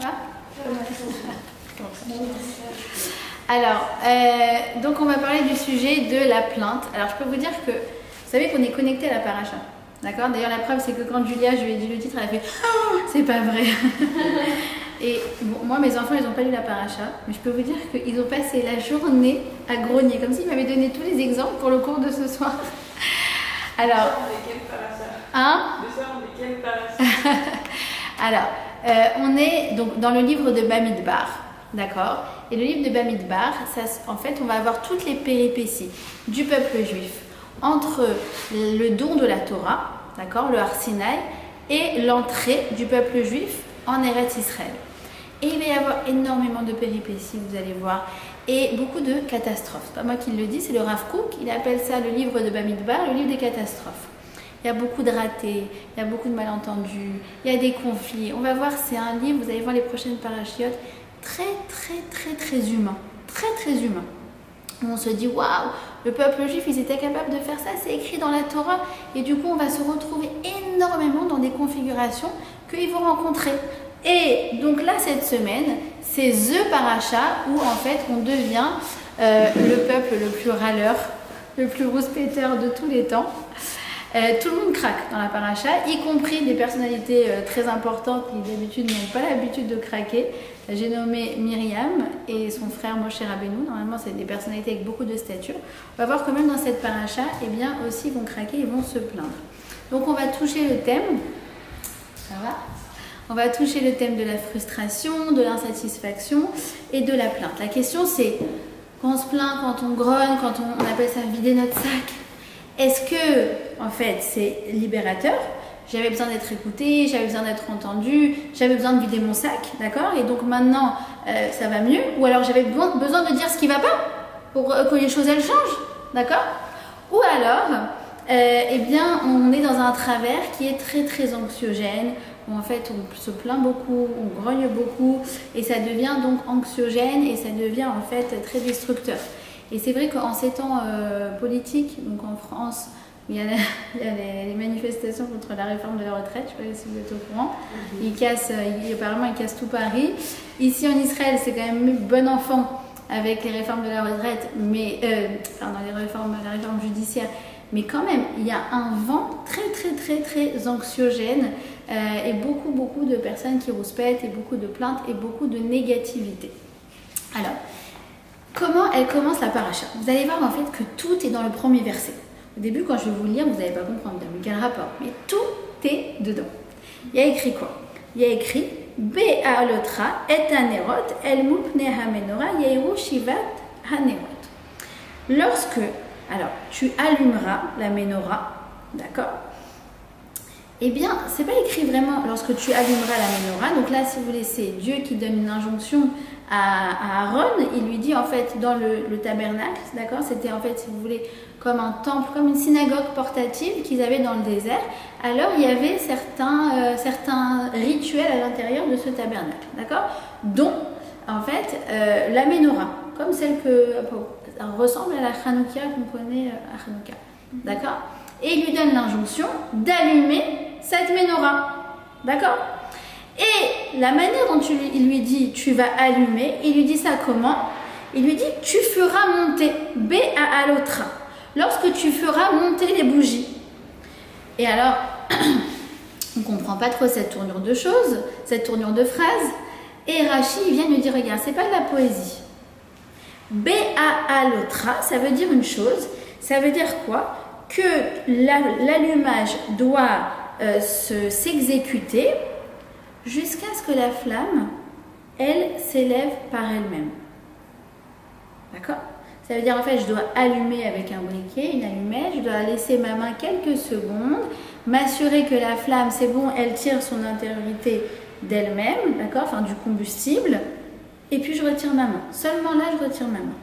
Ça va? Alors, donc on va parler du sujet de la plainte. Alors je peux vous dire que, vous savez qu'on est connecté à la paracha. D'accord? D'ailleurs la preuve c'est que quand Julia, je lui ai dit le titre, elle a fait oh, c'est pas vrai. Et bon, moi mes enfants ils n'ont pas lu la paracha, mais je peux vous dire qu'ils ont passé la journée à grogner, comme s'ils m'avaient donné tous les exemples pour le cours de ce soir. Alors, hein? Alors, on est donc dans le livre de Bamidbar, d'accord? Et le livre de Bamidbar, en fait, on va avoir toutes les péripéties du peuple juif entre le don de la Torah, d'accord, le Har Sinaï, et l'entrée du peuple juif en Eretz Israël. Et il va y avoir énormément de péripéties, vous allez voir, et beaucoup de catastrophes. C'est pas moi qui le dis, c'est le Rav Kook, il appelle ça le livre de Bamidbar, le livre des catastrophes. Il y a beaucoup de ratés, il y a beaucoup de malentendus, il y a des conflits. On va voir, c'est un livre, vous allez voir les prochaines parachiotes, très humain. Très humain. On se dit, waouh, le peuple juif, ils étaient capables de faire ça, c'est écrit dans la Torah. Et du coup, on va se retrouver énormément dans des configurations qu'ils vont rencontrer. Et donc là, cette semaine, c'est The Paracha où en fait, on devient le peuple le plus râleur, le plus rouspéteur de tous les temps. Tout le monde craque dans la paracha, y compris des personnalités très importantes qui d'habitude n'ont pas l'habitude de craquer. J'ai nommé Myriam et son frère Moshe Rabbeinu. Normalement, c'est des personnalités avec beaucoup de stature. On va voir que même dans cette paracha, eh bien, aussi ils vont craquer, ils vont se plaindre. Donc on va toucher le thème. Ça va ? On va toucher le thème de la frustration, de l'insatisfaction et de la plainte. La question c'est, quand on se plaint, quand on grogne, quand on appelle ça vider notre sac, est-ce que, en fait, c'est libérateur? J'avais besoin d'être écoutée, j'avais besoin d'être entendue, j'avais besoin de vider mon sac, d'accord? Et donc maintenant, ça va mieux? Ou alors j'avais besoin de dire ce qui ne va pas pour que les choses, elles changent, d'accord? Ou alors, eh bien, on est dans un travers qui est très anxiogène, où en fait, on se plaint beaucoup, on grogne beaucoup, et ça devient donc anxiogène, et ça devient en fait très destructeur. Et c'est vrai qu'en ces temps politiques, donc en France, il y a les manifestations contre la réforme de la retraite, je ne sais pas si vous êtes au courant, apparemment ils cassent tout Paris. Ici en Israël, c'est quand même bon enfant avec les réformes de la retraite, mais la réforme judiciaire, mais quand même, il y a un vent très anxiogène et beaucoup de personnes qui rouspètent et beaucoup de plaintes et beaucoup de négativité. Alors, comment elle commence la paracha? Vous allez voir en fait que tout est dans le premier verset. Au début, quand je vais vous le lire, vous n'allez pas comprendre, mais quel rapport? Mais tout est dedans. Il y a écrit quoi? Il y a écrit Be'alotra et hanerot el mupne hamenora yeiru shivat hanerot. Lorsque, alors, tu allumeras la menorah, d'accord? Eh bien, c'est pas écrit vraiment lorsque tu allumeras la menorah. Donc là, si vous voulez, c'est Dieu qui donne une injonction à Aaron. Il lui dit en fait dans le tabernacle, d'accord? C'était en fait, si vous voulez, comme un temple, comme une synagogue portative qu'ils avaient dans le désert. Alors il y avait certains rituels à l'intérieur de ce tabernacle, d'accord? Dont en fait la menorah, comme celle que ressemble à la Hanouka qu'on connaît à Hanouka, d'accord? Et il lui donne l'injonction d'allumer cette menorah, d'accord? Et la manière dont il lui dit tu vas allumer, il lui dit ça comment? Il lui dit tu feras monter Be'alotra, lorsque tu feras monter les bougies. Et alors, on ne comprend pas trop cette tournure de choses, cette tournure de phrase. Et Rashi il vient lui dire regarde, c'est pas de la poésie. Be'alotra, ça veut dire une chose, ça veut dire quoi? Que l'allumage doit s'exécuter jusqu'à ce que la flamme, elle, s'élève par elle-même. D'accord? Ça veut dire en fait, je dois allumer avec un briquet, une allumette, je dois laisser ma main quelques secondes, m'assurer que la flamme, c'est bon, elle tire son intériorité d'elle-même, d'accord? Enfin, du combustible, et puis je retire ma main. Seulement là, je retire ma main.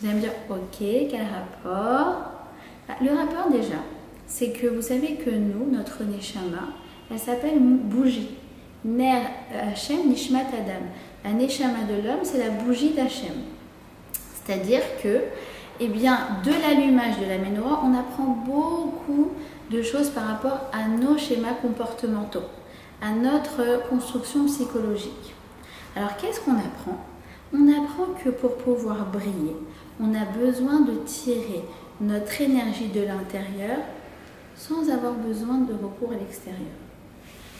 Vous allez me dire, ok, quel rapport? Le rapport déjà, c'est que vous savez que nous, notre Neshama, elle s'appelle bougie. Ner Hashem Nishmat Adam. La Neshama de l'homme, c'est la bougie d'Hachem. C'est-à-dire que, eh bien, de l'allumage de la menorah, on apprend beaucoup de choses par rapport à nos schémas comportementaux, à notre construction psychologique. Alors qu'est-ce qu'on apprend? On apprend que pour pouvoir briller, on a besoin de tirer notre énergie de l'intérieur sans avoir besoin de recours à l'extérieur.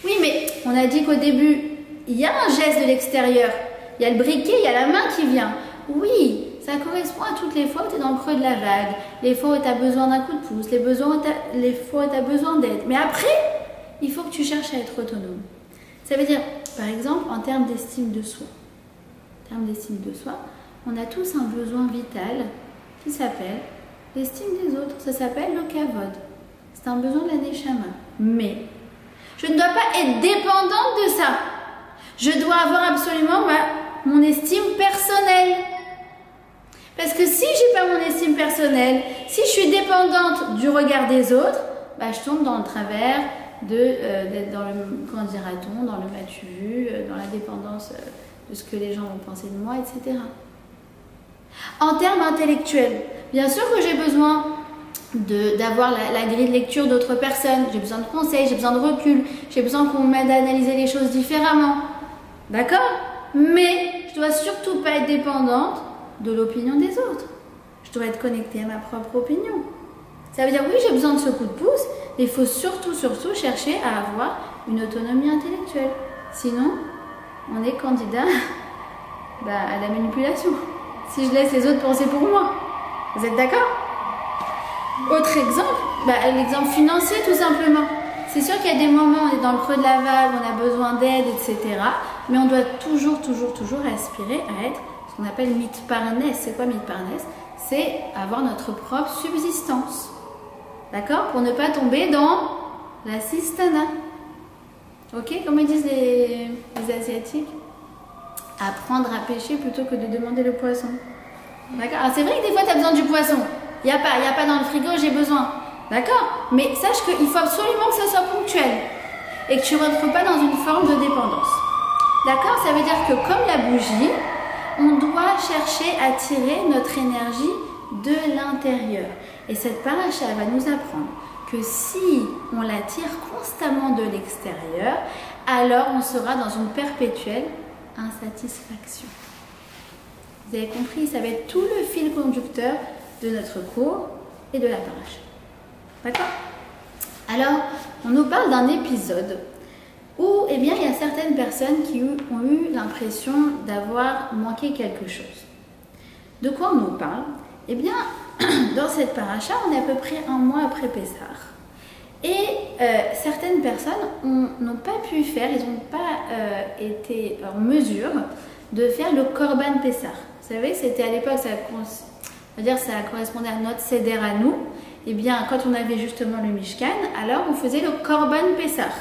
Oui, mais on a dit qu'au début, il y a un geste de l'extérieur. Il y a le briquet, il y a la main qui vient. Oui, ça correspond à toutes les fois où tu es dans le creux de la vague, les fois où tu as besoin d'un coup de pouce, les fois où tu as besoin d'aide. Mais après, il faut que tu cherches à être autonome. Ça veut dire, par exemple, en termes d'estime de soi. En termes d'estime de soi, on a tous un besoin vital qui s'appelle l'estime des autres. Ça s'appelle le kavod. C'est un besoin de la neshama. Mais je ne dois pas être dépendante de ça. Je dois avoir absolument mon estime personnelle. Parce que si j'ai pas mon estime personnelle, si je suis dépendante du regard des autres, je tombe dans le travers d'être dans le, comment dira-t-on, dans le m'as-tu vu, dans la dépendance de ce que les gens vont penser de moi, etc. En termes intellectuels, bien sûr que j'ai besoin d'avoir la grille de lecture d'autres personnes, j'ai besoin de conseils, j'ai besoin de recul, j'ai besoin qu'on m'aide à analyser les choses différemment. D'accord? Mais je dois surtout pas être dépendante de l'opinion des autres. Je dois être connectée à ma propre opinion. Ça veut dire oui, j'ai besoin de ce coup de pouce, mais il faut surtout chercher à avoir une autonomie intellectuelle. Sinon, on est candidat à la manipulation. Si je laisse les autres penser pour moi. Vous êtes d'accord? Autre exemple, l'exemple financier tout simplement. C'est sûr qu'il y a des moments où on est dans le creux de la vague, on a besoin d'aide, etc. Mais on doit toujours aspirer à être ce qu'on appelle mitparnes. C'est quoi mitparnes? C'est avoir notre propre subsistance. D'accord? Pour ne pas tomber dans la sistana. Ok? Comme ils disent les Asiatiques, apprendre à pêcher plutôt que de demander le poisson. D'accord? Alors c'est vrai que des fois tu as besoin du poisson. Il n'y a pas dans le frigo, j'ai besoin. D'accord? Mais sache qu'il faut absolument que ça soit ponctuel. Et que tu ne rentres pas dans une forme de dépendance. D'accord? Ça veut dire que comme la bougie, on doit chercher à tirer notre énergie de l'intérieur. Et cette paracha va nous apprendre que si on la tire constamment de l'extérieur, alors on sera dans une perpétuelle insatisfaction. Vous avez compris? Ça va être tout le fil conducteur de notre cours et de la paracha. D'accord? Alors, on nous parle d'un épisode où il y a certaines personnes qui ont eu l'impression d'avoir manqué quelque chose. De quoi on nous parle? Dans cette paracha, on est à peu près un mois après Pessah. Et certaines personnes n'ont pas pu faire, ils n'ont pas été en mesure de faire le Korban Pessah. Vous savez, c'était à l'époque, ça correspondait à notre Seder à nous. Quand on avait justement le Mishkan, alors on faisait le Korban Pessah.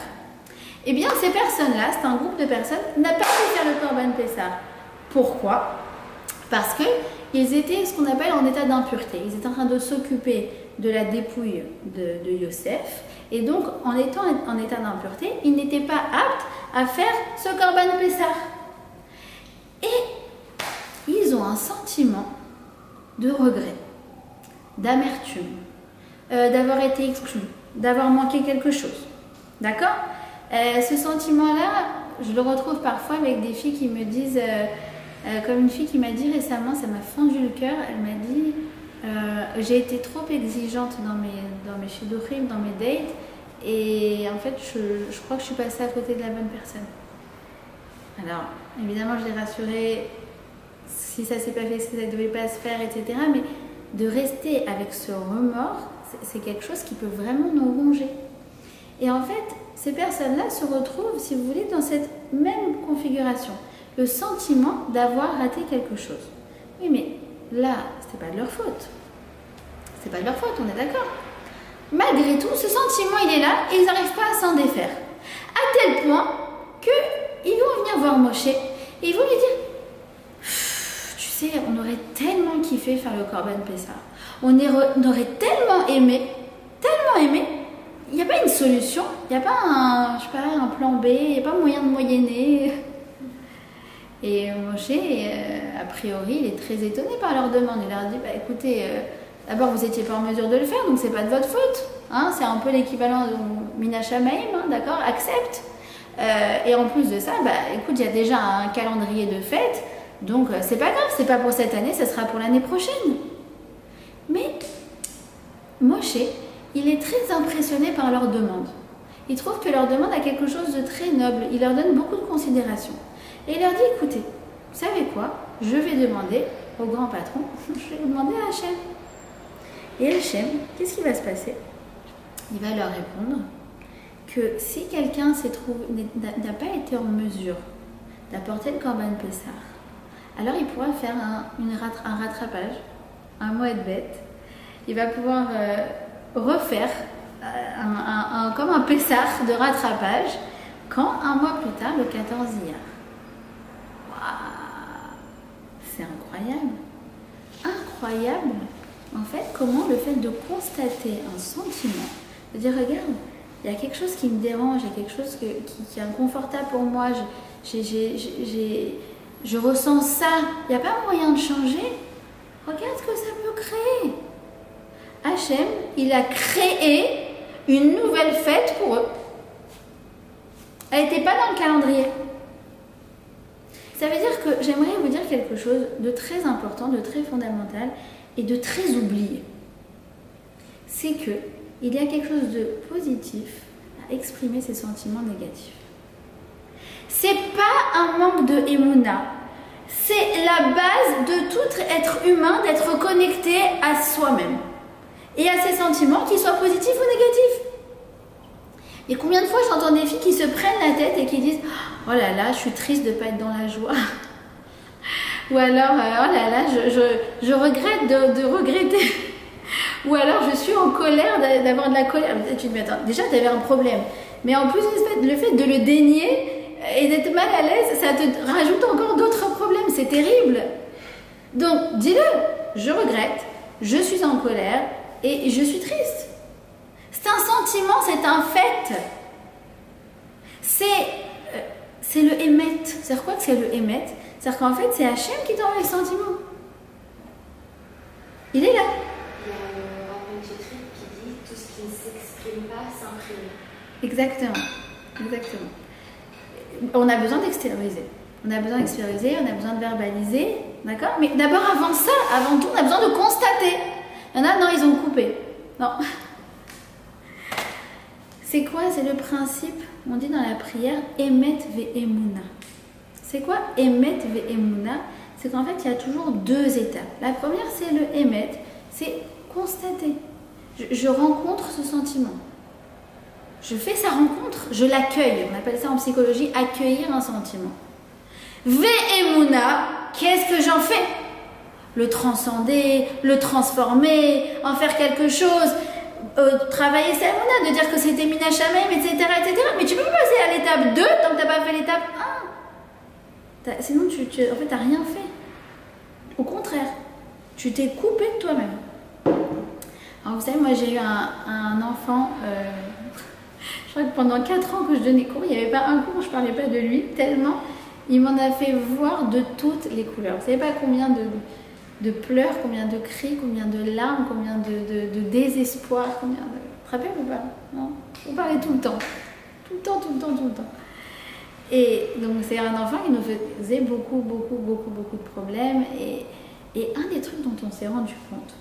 Ces personnes-là, c'est un groupe de personnes, n'a pas pu faire le Korban Pessah. Pourquoi? Parce qu'ils étaient ce qu'on appelle en état d'impureté. Ils étaient en train de s'occuper de la dépouille de Yosef. Et donc, en étant en état d'impureté, ils n'étaient pas aptes à faire ce Korban Pessah. Et ils ont un sentiment de regret, d'amertume, d'avoir été exclus, d'avoir manqué quelque chose. D'accord? Ce sentiment-là, je le retrouve parfois avec des filles qui me disent, comme une fille qui m'a dit récemment, ça m'a fendu le cœur, elle m'a dit j'ai été trop exigeante dans mes shidduchim, dans mes dates, et en fait je crois que je suis passée à côté de la bonne personne. Alors évidemment je l'ai rassurée, si ça s'est pas fait, si ça ne devait pas se faire, etc. Mais de rester avec ce remords, c'est quelque chose qui peut vraiment nous ronger. Et en fait, ces personnes-là se retrouvent, si vous voulez, dans cette même configuration. Le sentiment d'avoir raté quelque chose. Oui, mais là, c'était pas de leur faute. C'est pas de leur faute, on est d'accord. Malgré tout, ce sentiment, il est là et ils n'arrivent pas à s'en défaire. À tel point qu'ils vont venir voir Moshe et ils vont lui dire tu sais, on aurait tellement kiffé faire le Korban Pessah. On aurait tellement aimé, il n'y a pas une solution, il n'y a pas un plan B, il n'y a pas moyen de moyenner. Et Moshe, a priori, il est très étonné par leur demande. Il leur dit, écoutez, d'abord vous n'étiez pas en mesure de le faire, donc c'est pas de votre faute. Hein, c'est un peu l'équivalent de Mina Shamaim, hein, d'accord, accepte. Et en plus de ça, bah, écoute, il y a déjà un calendrier de fêtes. Donc, c'est pas grave, c'est pas pour cette année, ça sera pour l'année prochaine. Mais Moshe, il est très impressionné par leur demande. Il trouve que leur demande a quelque chose de très noble. Il leur donne beaucoup de considération. Et il leur dit, écoutez, vous savez quoi? Je vais demander au grand patron, je vais demander à Hachem. Et Hachem, qu'est-ce qui va se passer? Il va leur répondre que si quelqu'un n'a pas été en mesure d'apporter le Korban Pessah, alors il pourra faire un rattrapage, un moed bête. Il va pouvoir refaire comme un Pessah de rattrapage quand un mois plus tard, le 14 Iyar. Waouh, c'est incroyable. Incroyable. En fait, comment le fait de constater un sentiment, de dire regarde, il y a quelque chose qui me dérange, il y a quelque chose qui est inconfortable pour moi, je ressens ça, il n'y a pas moyen de changer. Regarde ce que ça peut créer. Hachem, il a créé une nouvelle fête pour eux. Elle n'était pas dans le calendrier. Ça veut dire que j'aimerais vous dire quelque chose de très important, de très fondamental et de très oublié. C'est que il y a quelque chose de positif à exprimer ses sentiments négatifs. C'est pas un manque de émouna. C'est la base de tout être humain, d'être connecté à soi-même et à ses sentiments, qu'ils soient positifs ou négatifs. Et combien de fois j'entends des filles qui se prennent la tête et qui disent « Oh là là, je suis triste de ne pas être dans la joie. » Ou alors « Oh là là, je regrette de regretter. » Ou alors « Je suis en colère d'avoir de la colère. » Tu te dis « Attends, déjà tu avais un problème. » Mais en plus, le fait de le dénier et d'être mal à l'aise, ça te rajoute encore d'autres problèmes. C'est terrible. Donc, dis-le. Je regrette, je suis en colère et je suis triste. C'est un sentiment, c'est un fait. C'est le émet. C'est-à-dire quoi que c'est le émet? C'est-à-dire qu'en fait, c'est Hachem qui t'envoie les sentiments. Il est là. Il y a un rappel qui dit tout ce qui ne s'exprime pas s'imprime. Exactement. Exactement. On a besoin d'extérioriser. On a besoin d'extérioriser, on a besoin de verbaliser. D'accord? Mais d'abord, avant ça, avant tout, on a besoin de constater. Il y en a, non, ils ont coupé. Non. C'est quoi? C'est le principe, on dit dans la prière, Emet ve'emuna. C'est quoi Emet ve'emuna? C'est qu'en fait, il y a toujours deux étapes. La première, c'est le Emet, c'est constater. Je rencontre ce sentiment. Je fais sa rencontre, je l'accueille. On appelle ça en psychologie accueillir un sentiment. Ve'emuna, qu'est-ce que j'en fais? Le transcender, le transformer, en faire quelque chose. Travailler sa émouna, de dire que c'était Mina Shamaim, etc., etc. Mais tu peux pas passer à l'étape 2 tant que tu n'as pas fait l'étape 1. Sinon, en fait, tu n'as rien fait. Au contraire, tu t'es coupé de toi-même. Alors, vous savez, moi, j'ai eu un enfant, je crois que pendant 4 ans que je donnais cours, il n'y avait pas un cours où je ne parlais pas de lui, tellement il m'en a fait voir de toutes les couleurs. Vous savez pas combien de pleurs, combien de cris, combien de larmes, combien de désespoir, combien de... Tu te rappelles ou pas? Non? On parlait tout le temps. Tout le temps, tout le temps, tout le temps. Et donc c'est un enfant qui nous faisait beaucoup de problèmes. Et un des trucs dont on s'est rendu compte,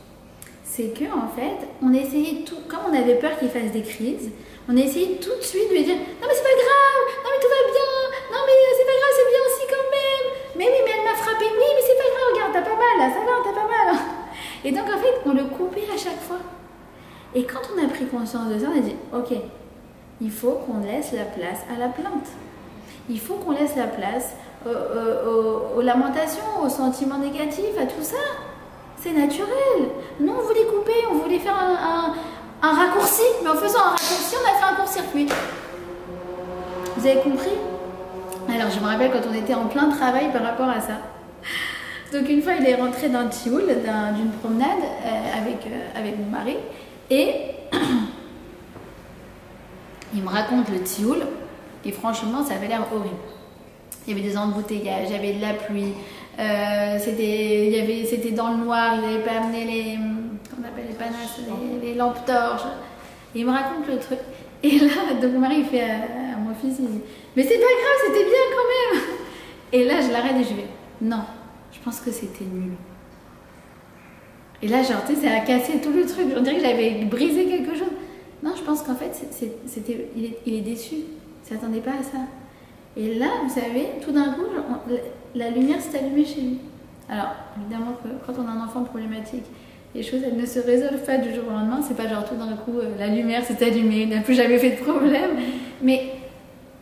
c'est que en fait, on essayait tout, comme on avait peur qu'il fasse des crises, on essayait tout de suite de lui dire « Non mais c'est pas grave, non mais tout va bien, non mais c'est pas grave, c'est bien aussi quand même, mais oui mais elle m'a frappé, oui mais c'est pas grave, regarde, t'as pas mal là, ça va, t'as pas mal. » Et donc en fait, on le coupait à chaque fois. Et quand on a pris conscience de ça, on a dit « Ok, il faut qu'on laisse la place à la plainte. Il faut qu'on laisse la place aux lamentations, aux sentiments négatifs, à tout ça. C'est naturel. Nous, on voulait couper, on voulait faire un raccourci, mais en faisant un raccourci, on a fait un court-circuit. Vous avez compris? Alors, je me rappelle quand on était en plein travail par rapport à ça. Donc, une fois, il est rentré d'un tioul, d'une promenade avec mon mari, et il me raconte le tioul, et franchement, ça avait l'air horrible. Il y avait des embouteillages, il y avait de la pluie, c'était dans le noir, ils n'avaient pas amené les lampes torches. Et il me raconte le truc. Et là, donc mon mari fait à mon fils il dit mais c'est pas grave, c'était bien quand même. Et là je l'arrête et je vais non, je pense que c'était nul. Et là genre tu sais ça a cassé tout le truc, on dirait que j'avais brisé quelque chose. Non, je pense qu'en fait il est déçu, il s'attendait pas à ça. Et là vous savez tout d'un coup la lumière s'est allumée chez lui. Alors évidemment que quand on a un enfant problématique, les choses elles ne se résolvent pas du jour au lendemain, c'est pas genre tout d'un coup la lumière s'est allumée, il n'a plus jamais fait de problème. Mais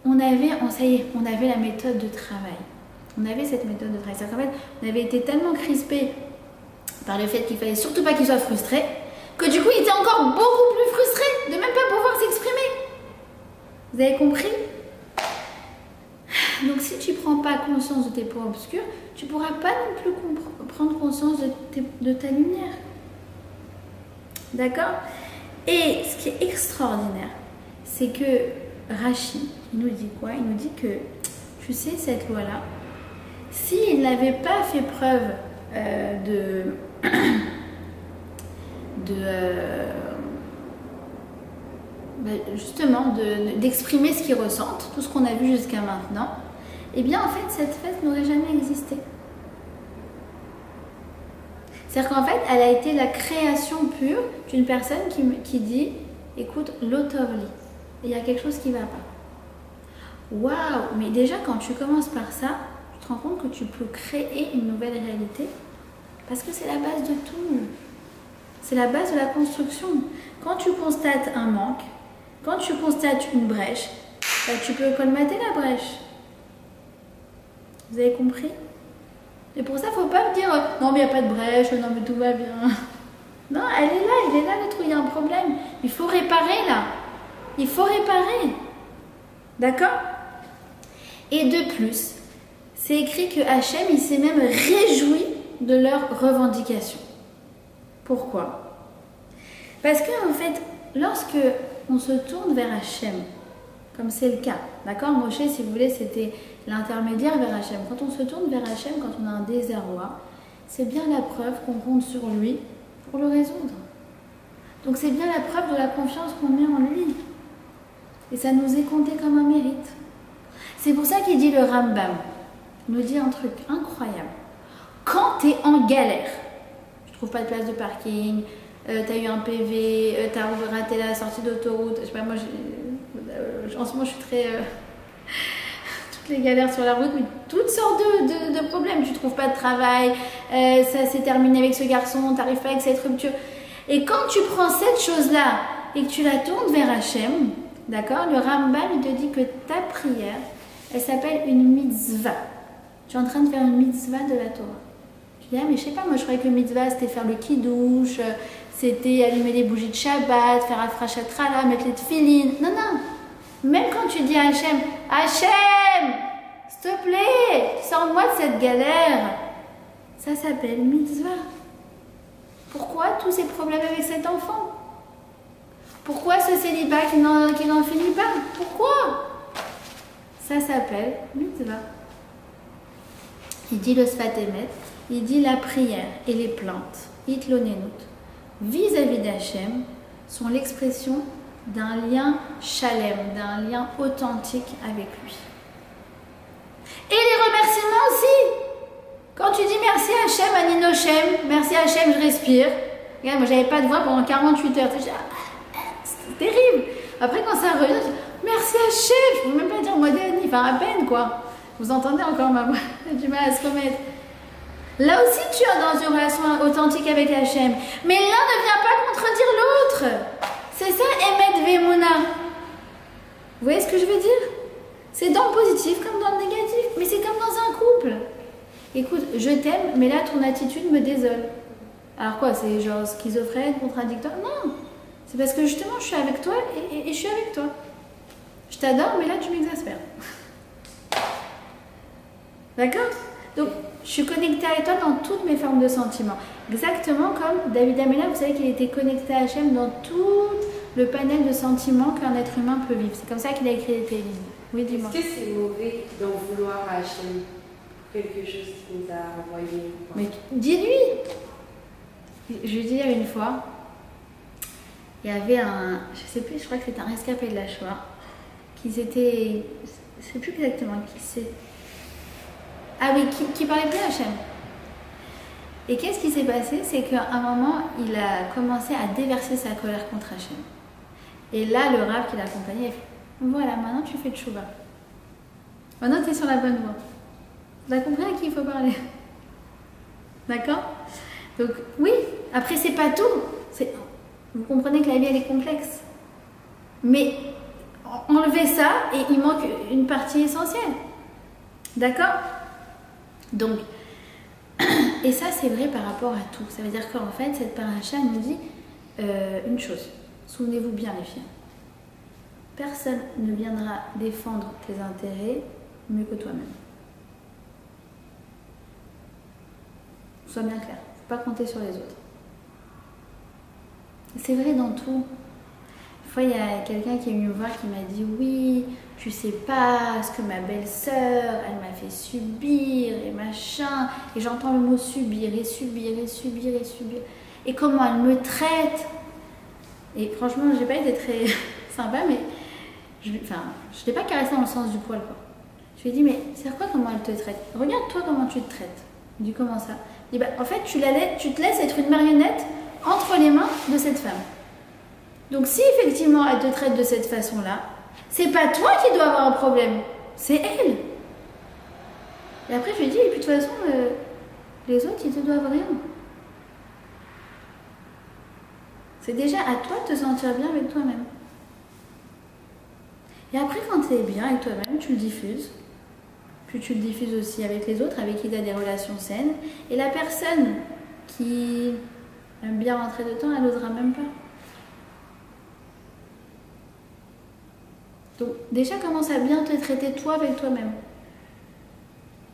ça y est, on avait la méthode de travail. On avait cette méthode de travail. C'est-à-dire qu'en fait, on avait été tellement crispés par le fait qu'il fallait surtout pas qu'il soit frustré, que du coup il était encore beaucoup plus frustré de même pas pouvoir s'exprimer. Vous avez compris? Donc si tu prends pas conscience de tes points obscurs, tu pourras pas non plus prendre conscience de ta lumière. D'accord? Et ce qui est extraordinaire, c'est que Rachid, il nous dit quoi? Il nous dit que, tu sais, cette loi-là, s'il n'avait pas fait preuve justement d'exprimer ce qu'ils ressentent, tout ce qu'on a vu jusqu'à maintenant, eh bien en fait cette fête n'aurait jamais existé. C'est-à-dire qu'en fait elle a été la création pure d'une personne qui dit écoute, l'autovli, il y a quelque chose qui ne va pas. Waouh, mais déjà quand tu commences par ça, tu te rends compte que tu peux créer une nouvelle réalité parce que c'est la base de tout. C'est la base de la construction. Quand tu constates un manque, quand tu constates une brèche, bah, tu peux colmater la brèche. Vous avez compris? Et pour ça, il ne faut pas me dire non mais il n'y a pas de brèche, non mais tout va bien. Non, il est là le trou, il y a un problème. Il faut réparer là. Il faut réparer. D'accord? Et de plus, c'est écrit que Hachem, il s'est même réjoui de leurs revendications. Pourquoi? Parce que en fait, lorsque on se tourne vers Hachem, comme c'est le cas, d'accord? Moshe, si vous voulez, c'était l'intermédiaire vers Hachem. Quand on se tourne vers Hachem, quand on a un désarroi, c'est bien la preuve qu'on compte sur lui pour le résoudre. Donc c'est bien la preuve de la confiance qu'on met en lui. Et ça nous est compté comme un mérite. C'est pour ça qu'il dit le Rambam, il nous dit un truc incroyable. Quand tu es en galère, tu trouves pas de place de parking, tu as eu un PV, tu as raté la sortie d'autoroute, je sais pas, moi, en ce moment je suis très... toutes les galères sur la route, mais toutes sortes de problèmes. Tu trouves pas de travail, ça s'est terminé avec ce garçon, tu n'arrives pas avec cette rupture. Et quand tu prends cette chose-là et que tu la tournes vers Hachem, d'accord, le Rambam il te dit que ta prière, elle s'appelle une mitzvah. Tu es en train de faire une mitzvah de la Torah. Tu dis, ah mais je sais pas, moi je croyais que mitzvah c'était faire le kiddush, c'était allumer les bougies de Shabbat, faire afrashatrala, mettre les tefilines. Non, non. Même quand tu dis à Hachem, Hachem, s'il te plaît, sors-moi de cette galère. Ça s'appelle mitzvah. Pourquoi tous ces problèmes avec cet enfant? Pourquoi ce célibat qui n'en finit pas? Pourquoi? Ça s'appelle mitzvah. Il dit le Sfat Emet, il dit la prière et les plaintes, Hitlonenut, vis-à-vis d'Hachem, sont l'expression d'un lien shalem, d'un lien authentique avec lui. Et les remerciements aussi. Quand tu dis merci Hachem, Aninochem, merci Hachem, je respire. Regarde, moi j'avais pas de voix pendant 48 heures. C'est terrible. Après quand ça revient, je dis merci Hachem, je peux même pas dire moi Dani, enfin à peine quoi. Vous entendez encore ma voix, j'ai du mal à se remettre. Là aussi tu es dans une relation authentique avec Hachem. Mais l'un ne vient pas contredire l'autre. C'est ça, Emet Vemona. Vous voyez ce que je veux dire? C'est dans le positif comme dans le négatif. Mais c'est comme dans un couple. Écoute, je t'aime, mais là ton attitude me désole. Alors quoi, c'est genre schizophrène, contradictoire? Non. C'est parce que justement je suis avec toi et je suis avec toi. Je t'adore, mais là tu m'exaspères. D'accord? Donc, je suis connectée avec toi dans toutes mes formes de sentiments. Exactement comme David Amela, vous savez qu'il était connecté à Hachem dans tout le panel de sentiments qu'un être humain peut vivre. C'est comme ça qu'il a écrit les télévisions. Oui, dis-moi. Est-ce que c'est mauvais d'en vouloir à Hachem quelque chose qui nous a envoyé? Mais dis-lui! Je lui dis une fois, il y avait un, je sais plus, je crois que c'était un rescapé de la Shoah, qui s'était... Je ne sais plus exactement qui c'est. Ah oui, qui parlait plus Hachem. Et qu'est-ce qui s'est passé? C'est qu'à un moment, il a commencé à déverser sa colère contre Hachem. Et là, le rabbin qui l'accompagnait, il a fait voilà, maintenant tu fais tchouva. Maintenant tu es sur la bonne voie. Tu as compris à qui il faut parler? D'accord? Donc, oui, après, c'est pas tout. Vous comprenez que la vie, elle est complexe. Mais enlevez ça et il manque une partie essentielle. D'accord? Donc, et ça, c'est vrai par rapport à tout. Ça veut dire qu'en fait, cette paracha nous dit une chose. Souvenez-vous bien, les filles. Personne ne viendra défendre tes intérêts mieux que toi-même. Sois bien clair. Il ne faut pas compter sur les autres. C'est vrai dans tout. Une fois, il y a quelqu'un qui est venu me voir qui m'a dit oui, tu sais pas ce que ma belle-sœur, elle m'a fait subir et machin. Et j'entends le mot subir et subir et subir et subir. Et comment elle me traite. Et franchement, j'ai pas été très sympa, mais je l'ai pas caressé dans le sens du poil, quoi. Je lui ai dit, mais c'est quoi comment elle te traite? Regarde toi comment tu te traites. Il dit, comment ça? Il dit, bah, en fait, tu te laisses être une marionnette entre les mains de cette femme. Donc si effectivement elle te traite de cette façon-là, c'est pas toi qui dois avoir un problème, c'est elle. Et après je lui ai dit, et puis de toute façon, les autres ils te doivent rien. C'est déjà à toi de te sentir bien avec toi-même. Et après quand tu es bien avec toi-même, tu le diffuses. Puis tu le diffuses aussi avec les autres, avec qui tu as des relations saines. Et la personne qui aime bien rentrer dedans, elle n'osera même pas. Donc déjà commence à bien te traiter toi avec toi-même.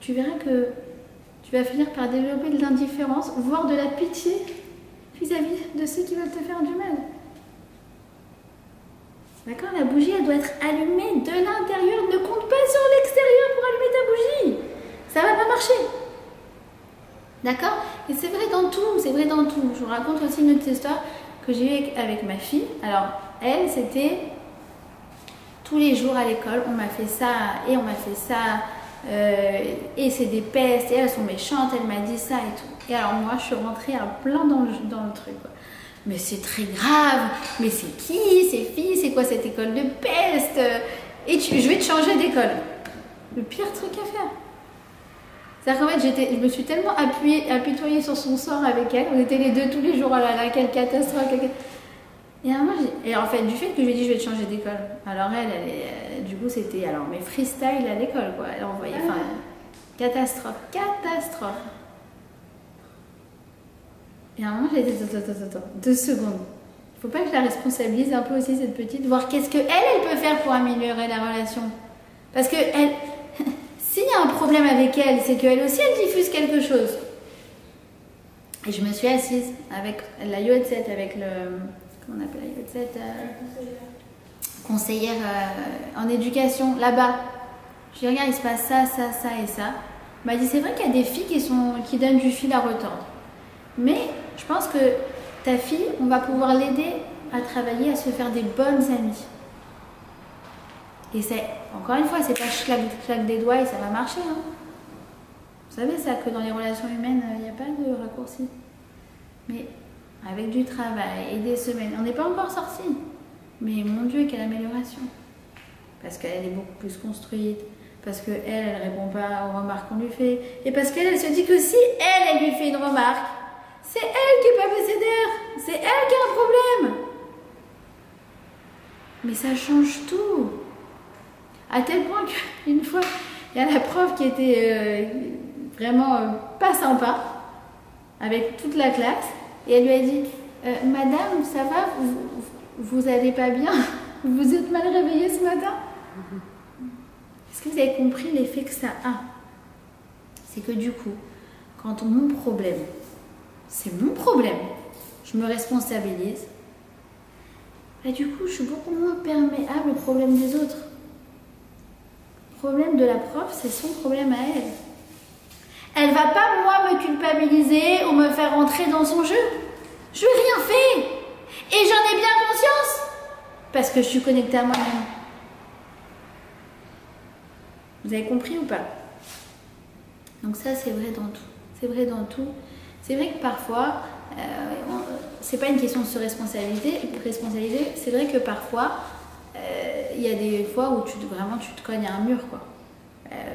Tu verras que tu vas finir par développer de l'indifférence, voire de la pitié vis-à-vis de ceux qui veulent te faire du mal. D'accord? La bougie, elle doit être allumée de l'intérieur. Ne compte pas sur l'extérieur pour allumer ta bougie. Ça va pas marcher. D'accord? Et c'est vrai dans tout, c'est vrai dans tout. Je vous raconte aussi une autre histoire que j'ai eue avec ma fille. Alors, elle, c'était tous les jours à l'école, on m'a fait ça et on m'a fait ça. Et c'est des pestes, et elles sont méchantes, elle m'a dit ça et tout. Et alors moi, je suis rentrée à plein dans le truc, quoi. Mais c'est très grave, mais c'est qui ces filles, c'est quoi cette école de peste? Et je vais te changer d'école. Le pire truc à faire. C'est-à-dire qu'en fait, je me suis tellement apitoyée sur son sort avec elle. On était les deux tous les jours, oh là là, quelle catastrophe. Et, et en fait, du fait que je lui ai dit je vais te changer d'école. Alors elle du coup, c'était mais freestyle à l'école, quoi. Elle envoyait, enfin, catastrophe. Et à un moment, j'ai dit, attends, 2 secondes. Il ne faut pas que je la responsabilise un peu aussi, cette petite, voir qu'est-ce qu'elle peut faire pour améliorer la relation. Parce que s'il y a un problème avec elle, c'est qu'elle aussi, elle diffuse quelque chose. Et je me suis assise avec la Yotzet, avec le... Comment on appelle la Yotzet? Conseillère en éducation, là-bas. Je lui ai dit, regarde, il se passe ça et ça. Elle m'a dit, c'est vrai qu'il y a des filles qui donnent du fil à retordre. Mais je pense que ta fille, on va pouvoir l'aider à travailler, à se faire des bonnes amies. Et c'est, encore une fois, c'est pas claque des doigts et ça va marcher. Hein. Vous savez ça, que dans les relations humaines, il n'y a pas de raccourci. Mais avec du travail et des semaines, on n'est pas encore sorti. Mais mon Dieu, quelle amélioration. Parce qu'elle est beaucoup plus construite. Parce qu'elle, elle répond pas aux remarques qu'on lui fait. Et parce qu'elle, elle se dit que si elle lui fait une remarque, c'est elle qui est pas abécédaire. C'est elle qui a un problème. Mais ça change tout. À tel point qu'une fois, il y a la prof qui était vraiment pas sympa avec toute la classe. Et elle lui a dit, Madame, ça va, vous allez pas bien? Vous vous êtes mal réveillée ce matin? Est-ce que vous avez compris l'effet que ça a? C'est que du coup, quand mon problème, c'est mon problème, je me responsabilise, et du coup, je suis beaucoup moins perméable au problème des autres. Le problème de la prof, c'est son problème à elle. Elle va pas, moi, me culpabiliser ou me faire rentrer dans son jeu. Je lui ai rien fait. Et j'en ai bien conscience. Parce que je suis connectée à moi-même. Vous avez compris ou pas? Donc ça, c'est vrai dans tout. C'est vrai dans tout. C'est vrai que parfois, c'est pas une question de se responsabiliser. C'est vrai que parfois, il y a des fois où tu te cognes à un mur, quoi.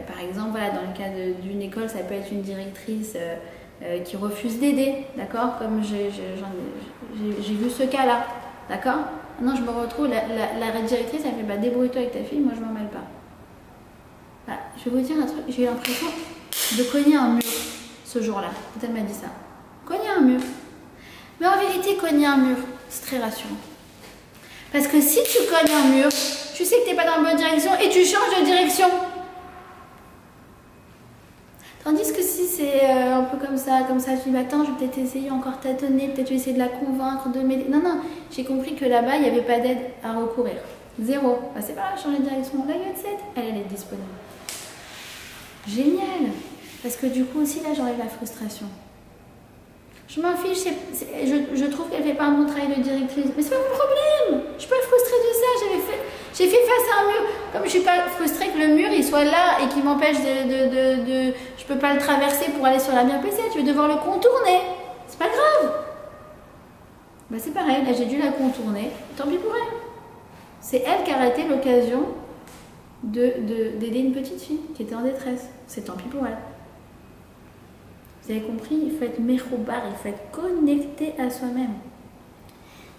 Par exemple, voilà, dans le cas d'une école, ça peut être une directrice qui refuse d'aider, d'accord? Comme j'ai vu ce cas-là, d'accord? Non, je me retrouve, la directrice, elle fait bah, débrouille-toi avec ta fille, moi je m'en mêle pas. Bah, je vais vous dire un truc, j'ai eu l'impression de cogner un mur ce jour-là, quand elle m'a dit ça. Cogner un mur. Mais en vérité, cogner un mur, c'est très rassurant. Parce que si tu cognes un mur, tu sais que tu n'es pas dans la bonne direction et tu changes de direction. Tandis que si c'est un peu comme ça, tu dis attends, je vais peut-être essayer encore tâtonner, peut-être je vais essayer de la convaincre, de m'aider. Non, j'ai compris que là-bas, il n'y avait pas d'aide à recourir. Zéro. Bah, c'est pas grave, changer de direction. Là, il y a 7. Elle est disponible. Génial. Parce que du coup aussi, là, j'enlève la frustration. Je m'en fiche, je trouve qu'elle fait pas un bon travail de directrice. Mais c'est pas mon problème. Je suis pas frustrée de ça. J'ai fait face à un mur. Comme je suis pas frustrée que le mur il soit là et qu'il m'empêche je peux pas le traverser pour aller sur la mienne PC. Je vais devoir le contourner. C'est pas grave. Bah c'est pareil. Là j'ai dû la contourner. Tant pis pour elle. C'est elle qui a raté l'occasion d'aider une petite fille qui était en détresse. C'est tant pis pour elle. Vous avez compris, il faut être méchoubar, il faut être connecté à soi-même.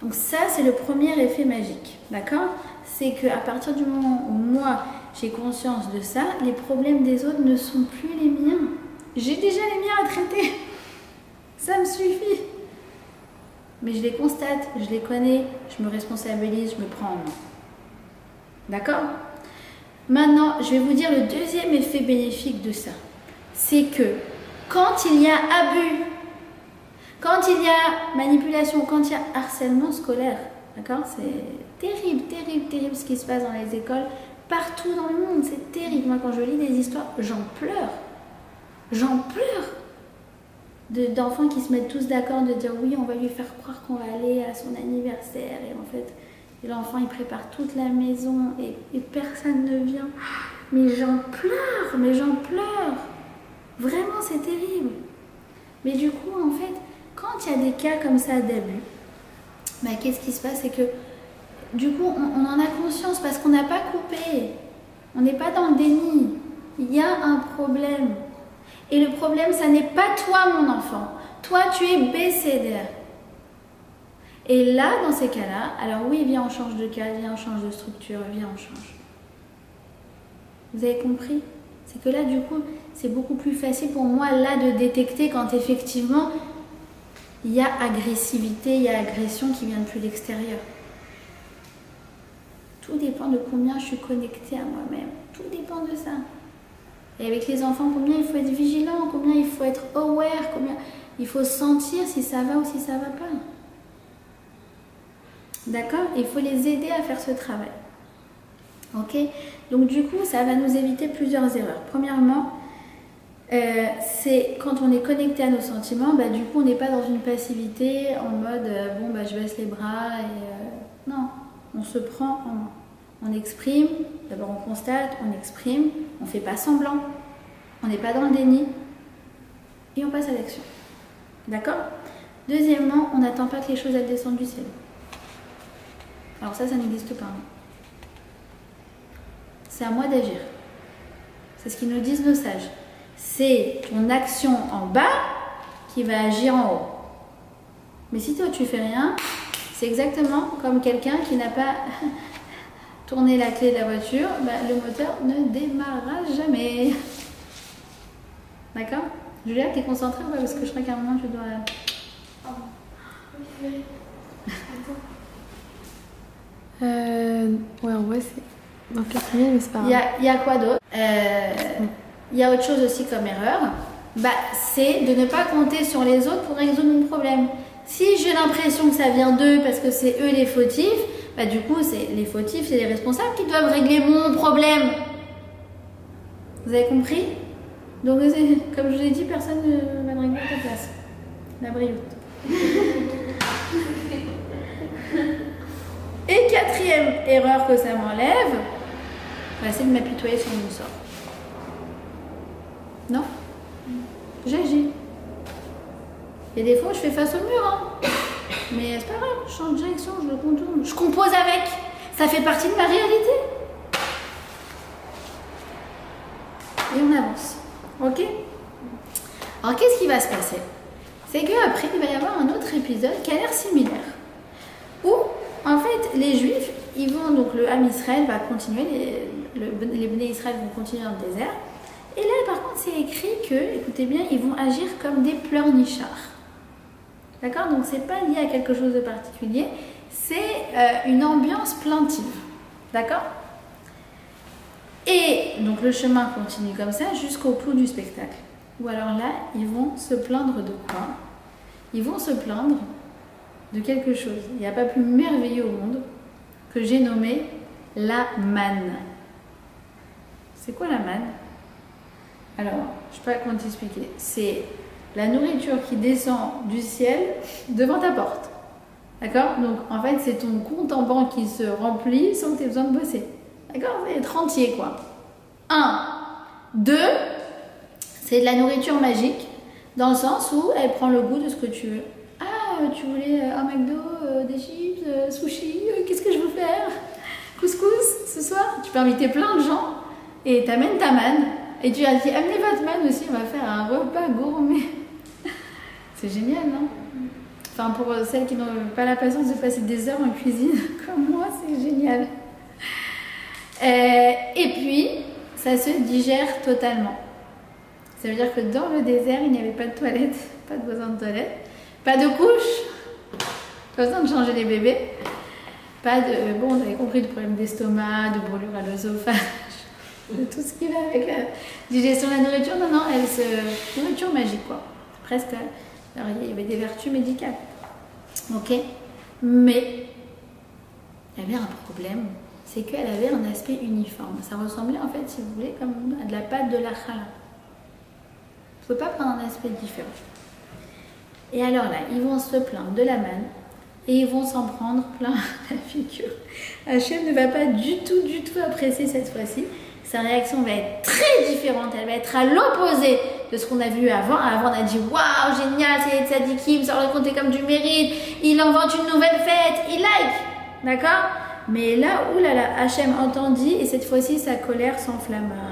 Donc ça, c'est le premier effet magique, d'accord? C'est qu'à partir du moment où moi, j'ai conscience de ça, les problèmes des autres ne sont plus les miens. J'ai déjà les miens à traiter. Ça me suffit. Mais je les constate, je les connais, je me responsabilise, je me prends en main. D'accord? Maintenant, je vais vous dire le deuxième effet bénéfique de ça. C'est que quand il y a abus, quand il y a manipulation, quand il y a harcèlement scolaire, d'accord? C'est terrible, terrible, terrible ce qui se passe dans les écoles, partout dans le monde, c'est terrible. Moi, quand je lis des histoires, j'en pleure. J'en pleure d'enfants qui se mettent tous d'accord de dire oui, on va lui faire croire qu'on va aller à son anniversaire et en fait, l'enfant il prépare toute la maison et personne ne vient. Mais j'en pleure. Vraiment, c'est terrible. Mais du coup, en fait, quand il y a des cas comme ça d'abus, bah, qu'est-ce qui se passe? C'est que, du coup, on en a conscience parce qu'on n'a pas coupé. On n'est pas dans le déni. Il y a un problème. Et le problème, ça n'est pas toi, mon enfant. Toi, tu es BCDR. Et là, dans ces cas-là, alors oui, viens, on change de cas, viens, on change de structure, viens, on change. Vous avez compris? C'est que là, du coup, c'est beaucoup plus facile pour moi, là, de détecter quand effectivement, il y a agressivité, il y a agression qui vient depuis l'extérieur. Tout dépend de combien je suis connectée à moi-même. Tout dépend de ça. Et avec les enfants, combien il faut être vigilant, combien il faut être aware, combien il faut sentir si ça va ou si ça va pas. D'accord? Il faut les aider à faire ce travail. Ok? Donc du coup, ça va nous éviter plusieurs erreurs. Premièrement, c'est quand on est connecté à nos sentiments, bah, du coup, on n'est pas dans une passivité en mode bon, bah, je baisse les bras et non, on se prend en main. On exprime, d'abord on constate, on exprime, on ne fait pas semblant, on n'est pas dans le déni et on passe à l'action. D'accord? Deuxièmement, on n'attend pas que les choses elles descendent du ciel. Alors ça n'existe pas. C'est à moi d'agir. C'est ce qu'ils nous disent nos sages. C'est ton action en bas qui va agir en haut. Mais si toi tu fais rien, c'est exactement comme quelqu'un qui n'a pas tourné la clé de la voiture, bah, le moteur ne démarrera jamais. D'accord? Julia, t'es concentrée ou pas? Parce que je crois qu'à un moment tu dois... Ouais, en vrai, c'est dans 4 minutes, mais c'est pas grave. Il y a quoi d'autre? Il y a autre chose aussi comme erreur. Bah, c'est de ne pas compter sur les autres pour résoudre mon problème. Si j'ai l'impression que ça vient d'eux parce que c'est eux les fautifs, bah, du coup, les fautifs, c'est les responsables qui doivent régler mon problème. Vous avez compris? Donc, comme je vous ai dit, personne ne va me régler à ta place. La brioute. Et quatrième erreur que ça m'enlève, bah, c'est de m'apitoyer sur mon sort. Non? J'agis. Il y a des fois où je fais face au mur, hein. Mais c'est pas grave, je change de direction, je le contourne. Je compose avec. Ça fait partie de ma réalité. Et on avance. Ok? Alors qu'est-ce qui va se passer? C'est qu'après, il va y avoir un autre épisode qui a l'air similaire. Où, en fait, les Juifs, ils vont, donc le Ham Israël va continuer, les Bnei Israël vont continuer dans le désert. Et là, par contre, c'est écrit que, écoutez bien, ils vont agir comme des pleurnichards. D'accord? Donc, c'est pas lié à quelque chose de particulier. C'est une ambiance plaintive. D'accord? Et donc, le chemin continue comme ça jusqu'au clou du spectacle. Ou alors là, ils vont se plaindre de quoi? Ils vont se plaindre de quelque chose. Il n'y a pas plus merveilleux au monde que j'ai nommé la manne. C'est quoi la manne? Alors, je ne sais pas comment t'expliquer. C'est la nourriture qui descend du ciel devant ta porte. D'accord? Donc, en fait, c'est ton compte en banque qui se remplit sans que tu aies besoin de bosser. D'accord? C'est être entier, quoi. 1. 2. C'est de la nourriture magique, dans le sens où elle prend le goût de ce que tu veux. Ah, tu voulais un McDo, des chips, sushi, qu'est-ce que je veux faire? Couscous, ce soir? Tu peux inviter plein de gens et t'amènes ta manne. Et tu as dit, amenez votre manne aussi, on va faire un repas gourmet. C'est génial, non? Enfin, pour celles qui n'ont pas la patience de passer des heures en cuisine, comme moi, c'est génial. Et puis, ça se digère totalement. Ça veut dire que dans le désert, il n'y avait pas de toilette, pas de besoin de toilette, pas de couche, pas besoin de changer les bébés, pas de... Bon, on avait compris le problème d'estomac, de brûlure à l'œsophage, de tout ce qui va avec la digestion de la nourriture. Non, non, nourriture magique, quoi. Presque. Alors, il y avait des vertus médicales. Ok? Mais, il y avait un problème, c'est qu'elle avait un aspect uniforme. Ça ressemblait, en fait, si vous voulez, comme à de la pâte de la challah. Il ne faut pas prendre un aspect différent. Et alors là, ils vont se plaindre de la manne et ils vont s'en prendre plein la figure. Hachem ne va pas du tout apprécier cette fois-ci. Sa réaction va être très différente. Elle va être à l'opposé de ce qu'on a vu avant. Avant, on a dit waouh, génial, c'est les tzadikim, ça aurait compté comme du mérite. Il invente une nouvelle fête, il like. D'accord? Mais là, oulala, Hachem entendit et cette fois-ci, sa colère s'enflamma.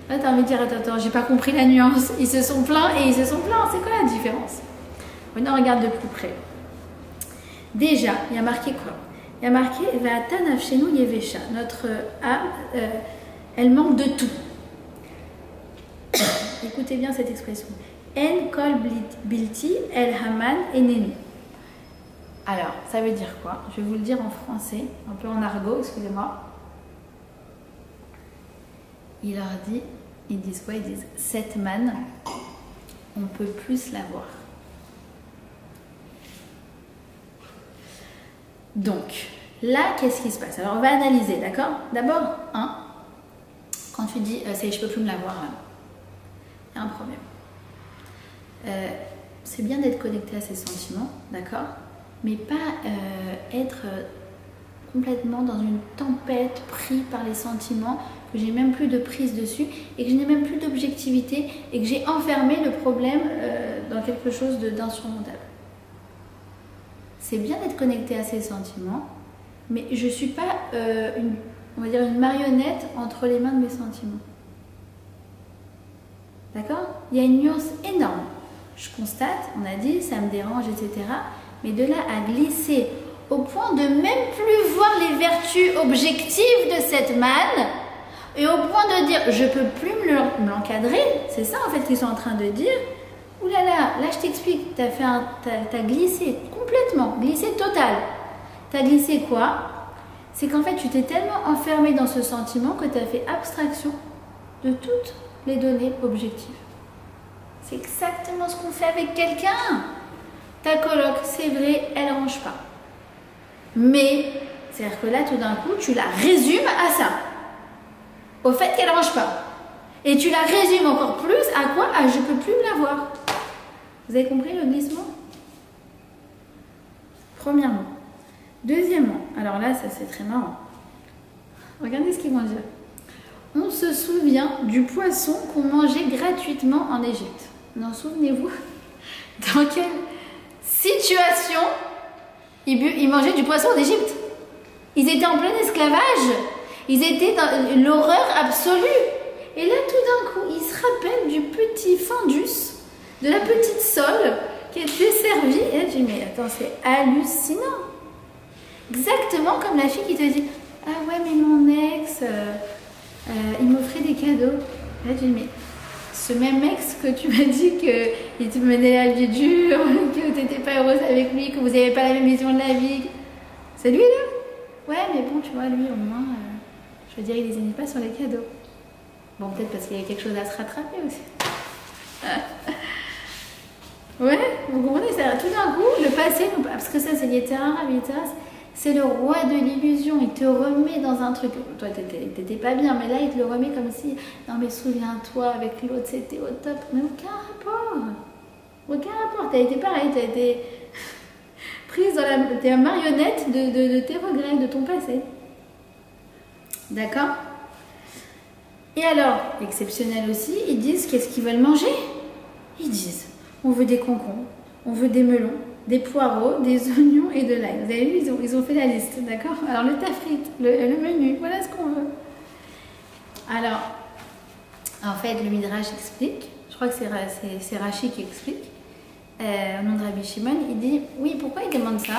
Là, tu as envie de dire, attends, j'ai pas compris la nuance. Ils se sont plaints et ils se sont plaints. C'est quoi la différence? Maintenant, on regarde de plus près. Déjà, il y a marqué quoi? Il y a marqué Va'ata nafshenu yevesha. Notre âme, elle manque de tout. Écoutez bien cette expression. En kol bilti el haman enenu. Alors, ça veut dire quoi? Je vais vous le dire en français, un peu en argot, excusez-moi. Il leur dit, ils disent quoi? Ils disent cette manne, on ne peut plus la voir. Donc, là, qu'est-ce qui se passe? Alors, on va analyser, d'accord? D'abord, quand tu dis ça y est, je ne peux plus me la voir, il y a un problème. C'est bien d'être connecté à ses sentiments, d'accord? Mais pas être complètement dans une tempête, pris par les sentiments, que j'ai même plus de prise dessus et que je n'ai même plus d'objectivité et que j'ai enfermé le problème dans quelque chose d'insurmontable. C'est bien d'être connecté à ses sentiments, mais je ne suis pas on va dire une marionnette entre les mains de mes sentiments. D'accord? Il y a une nuance énorme. Je constate, on a dit, ça me dérange, etc. Mais de là à glisser au point de même plus voir les vertus objectives de cette manne et au point de dire je peux plus me l'encadrer, c'est ça en fait qu'ils sont en train de dire. Ouh là là, là je t'explique, t'as glissé complètement, glissé total. T'as glissé quoi? C'est qu'en fait tu t'es tellement enfermé dans ce sentiment que tu as fait abstraction de toutes les données objectives. C'est exactement ce qu'on fait avec quelqu'un. Ta coloc, c'est vrai, elle range pas. Mais, c'est-à-dire que là, tout d'un coup, tu la résumes à ça. Au fait qu'elle range pas. Et tu la résumes encore plus à quoi? À je peux plus me la voir. Vous avez compris le glissement? Premièrement. Deuxièmement, alors là, ça c'est très marrant. Regardez ce qu'ils vont dire. on se souvient du poisson qu'on mangeait gratuitement en Égypte. Non, souvenez-vous dans quelle situation ils mangeaient du poisson en Égypte? Ils étaient en plein esclavage. Ils étaient dans l'horreur absolue. Et là, tout d'un coup, ils se rappellent du petit fundus, de la petite sole qui était servie. Et là, je dis, mais attends, c'est hallucinant. Exactement comme la fille qui te dit, ah ouais, mais mon ex, il m'offrait des cadeaux. Là, je dis, mais ce même ex que tu m'as dit qu'il te menait la vie dure, que tu n'étais pas heureuse avec lui, que vous n'avez pas la même vision de la vie, c'est lui là? Ouais, mais bon, tu vois, lui au moins, je veux dire, il les aimait pas sur les cadeaux. Bon, peut-être parce qu'il y avait quelque chose à se rattraper aussi. Ouais, vous comprenez ça? Tout d'un coup, le passé, parce que ça, c'est Yetzer Hara, c'est le roi de l'illusion. Il te remet dans un truc. Toi, t'étais pas bien, mais là, il te le remet comme si, non, mais souviens-toi, avec l'autre, c'était au top. Mais aucun rapport. Aucun rapport. T'as été pareil, t'as été prise dans la. T'es une marionnette de tes regrets, de ton passé. D'accord? Et alors, exceptionnel aussi, ils disent qu'est-ce qu'ils veulent manger? Ils disent, on veut des concombres, on veut des melons, des poireaux, des oignons et de l'ail. Vous avez vu, ils ont fait la liste, d'accord? Alors le tafrit, le menu, voilà ce qu'on veut. Alors, en fait, le Midrash explique, je crois que c'est Rashi qui explique, au nom de Rabbi Shimon, il dit, oui, pourquoi il demande ça?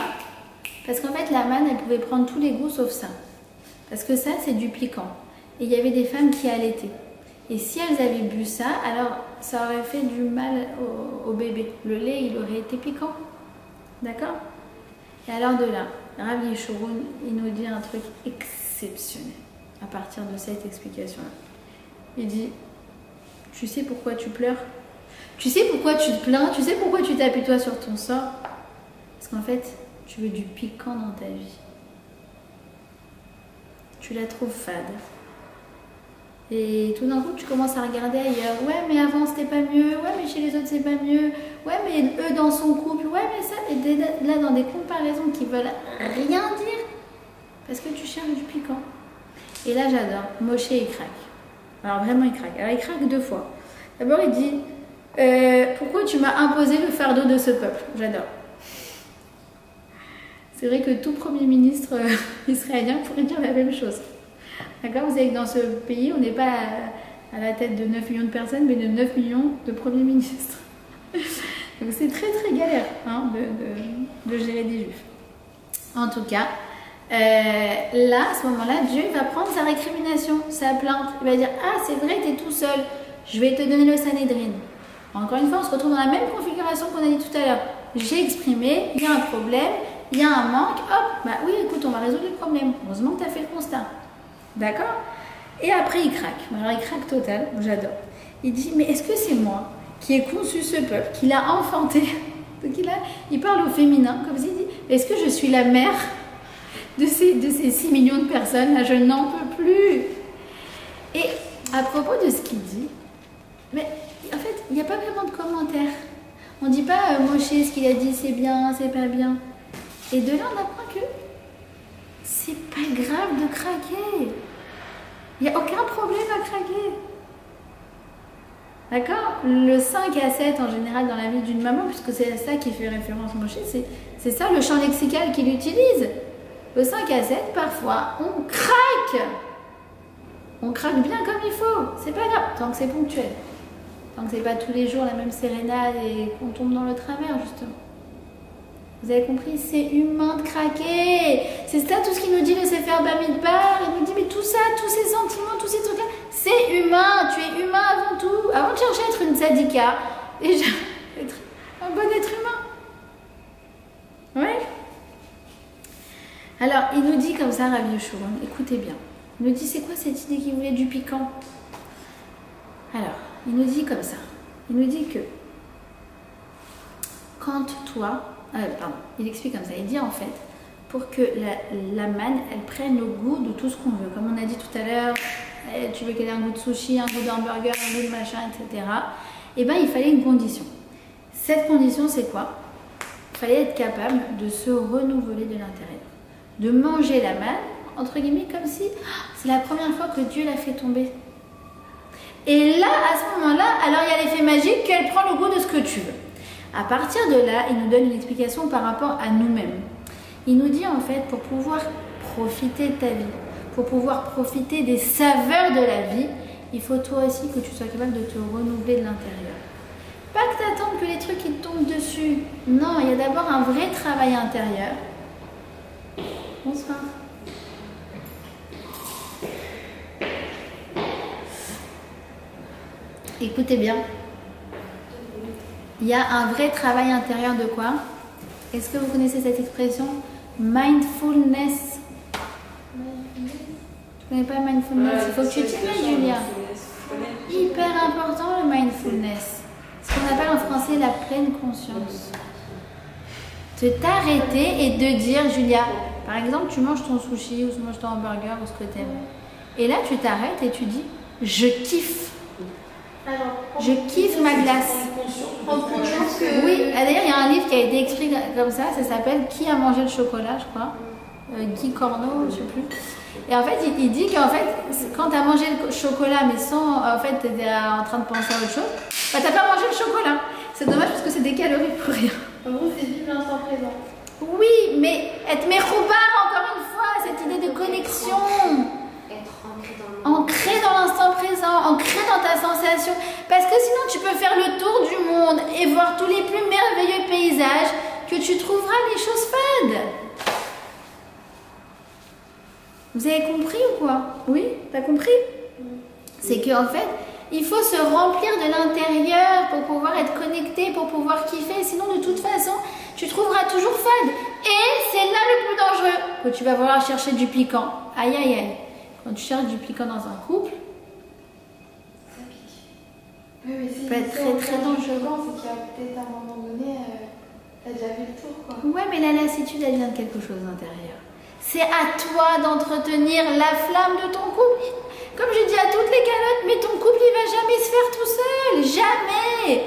Parce qu'en fait, la manne, elle pouvait prendre tous les goûts sauf ça. Parce que ça, c'est du piquant. Et il y avait des femmes qui allaitaient. Et si elles avaient bu ça, alors ça aurait fait du mal au bébé. Le lait, il aurait été piquant. D'accord? Et alors de là, Rav Yeshurun, il nous dit un truc exceptionnel à partir de cette explication-là. Il dit, tu sais pourquoi tu pleures? Tu sais pourquoi tu te plains? Tu sais pourquoi tu t'appuies toi sur ton sort? Parce qu'en fait, tu veux du piquant dans ta vie. Tu la trouves fade. Et tout d'un coup, tu commences à regarder ailleurs. Ouais, mais avant, c'était pas mieux. Ouais, mais chez les autres, c'est pas mieux. Ouais, mais eux, dans son couple. Ouais, mais ça. Et là, dans des comparaisons qui veulent rien dire. Parce que tu cherches du piquant. Et là, j'adore. Moshe, il craque. Alors, vraiment, il craque. Alors, il craque 2 fois. D'abord, il dit, pourquoi tu m'as imposé le fardeau de ce peuple? J'adore. C'est vrai que tout premier ministre israélien pourrait dire la même chose. D'accord? Vous savez que dans ce pays, on n'est pas à la tête de 9 millions de personnes, mais de 9 millions de premiers ministres. Donc c'est très très galère hein, de gérer des juifs. En tout cas, là, à ce moment-là, Dieu va prendre sa récrimination, sa plainte. Il va dire, ah c'est vrai, tu es tout seul, je vais te donner le Sanhédrin. Encore une fois, on se retrouve dans la même configuration qu'on a dit tout à l'heure. J'ai exprimé, il y a un problème, il y a un manque, hop, bah oui, écoute, on va résoudre le problème. Heureusement que tu as fait le constat. D'accord? Et après, il craque. Alors, il craque total, j'adore. Il dit, mais est-ce que c'est moi qui ai conçu ce peuple, qui l'a enfanté? Donc, il parle au féminin, comme s'il dit, est-ce que je suis la mère de ces 6 millions de personnes? Là, je n'en peux plus. Et à propos de ce qu'il dit, mais en fait, il n'y a pas vraiment de commentaires. On ne dit pas, Moshe, ce qu'il a dit, c'est bien, c'est pas bien. Et de là, on apprend que c'est pas grave de craquer. Il n'y a aucun problème à craquer. D'accord? Le 5 à 7 en général dans la vie d'une maman, puisque c'est à ça qui fait référence Moshe, c'est ça le champ lexical qu'il utilise. Le 5 à 7, parfois, on craque. On craque bien comme il faut. C'est pas grave, tant que c'est ponctuel. Tant que c'est pas tous les jours la même sérénade et qu'on tombe dans le travers, justement. Vous avez compris, c'est humain de craquer. C'est ça tout ce qu'il nous dit le Sefer Bamidbar. Il nous dit, mais tout ça, tous ces sentiments, tous ces trucs-là, c'est humain. Tu es humain avant tout. Avant de chercher à être une tzadika, déjà, être un bon être humain. Ouais. Alors, il nous dit comme ça, Rabbi Yeshurun, écoutez bien. Il nous dit, c'est quoi cette idée qu'il voulait du piquant? Alors, il nous dit comme ça. Il nous dit que quand toi... pardon, il explique comme ça. Il dit en fait, pour que la manne, elle prenne le goût de tout ce qu'on veut. Comme on a dit tout à l'heure, tu veux qu'elle ait un goût de sushi, un goût d'hamburger, un goût de machin, etc. Et bien, il fallait une condition. Cette condition, c'est quoi? Il fallait être capable de se renouveler de l'intérieur. De manger la manne entre guillemets, comme si c'est la première fois que Dieu l'a fait tomber. Et là, à ce moment-là, alors il y a l'effet magique qu'elle prend le goût de ce que tu veux. À partir de là, il nous donne une explication par rapport à nous-mêmes. Il nous dit en fait, pour pouvoir profiter de ta vie, pour pouvoir profiter des saveurs de la vie, il faut toi aussi que tu sois capable de te renouveler de l'intérieur. Pas que tu attendes que les trucs ils te tombent dessus. Non, il y a d'abord un vrai travail intérieur. Bonsoir. Écoutez bien. Il y a un vrai travail intérieur de quoi? Est-ce que vous connaissez cette expression? Mindfulness. Tu connais pas mindfulness? Il faut que tu t'y mettes, Julia. Hyper important le mindfulness. Ce qu'on appelle en français la pleine conscience. De t'arrêter et de dire, Julia, par exemple, tu manges ton sushi ou tu manges ton hamburger ou ce que tu aimes. Et là, tu t'arrêtes et tu dis, je kiffe. Je kiffe ma glace. Oui, d'ailleurs, il y a un livre qui a été écrit comme ça s'appelle Qui a mangé le chocolat, je crois. Guy Corneau, je ne sais plus. Et en fait, il dit qu'en fait, quand tu as mangé le chocolat, mais sans. En fait, tu étais en train de penser à autre chose, bah, tu n'as pas mangé le chocolat. C'est dommage parce que c'est des calories pour rien. En gros, c'est vivre l'instant présent. Oui, mais être méroubar, encore une fois, cette idée de connexion. Être ancré Ancré dans l'instant présent, ancré dans ta sensation. Parce que sinon, tu peux faire le tour du monde et voir tous les plus merveilleux paysages que tu trouveras les choses fades. Vous avez compris ou quoi? Oui, t'as compris? C'est qu'en fait, il faut se remplir de l'intérieur pour pouvoir être connecté, pour pouvoir kiffer. Sinon, de toute façon, tu trouveras toujours fade. Et c'est là le plus dangereux, que tu vas vouloir chercher du piquant. Aïe, aïe, aïe. Quand tu cherches du piquant dans un couple, Ça pique. Oui, mais si peut être très, très dangereux. C'est qu'il y a peut-être à un moment donné, t'as déjà fait le tour, quoi. ouais, mais la lassitude, elle vient de quelque chose d'intérieur. C'est à toi d'entretenir la flamme de ton couple. Comme je dis à toutes les calottes, mais ton couple, il va jamais se faire tout seul. Jamais.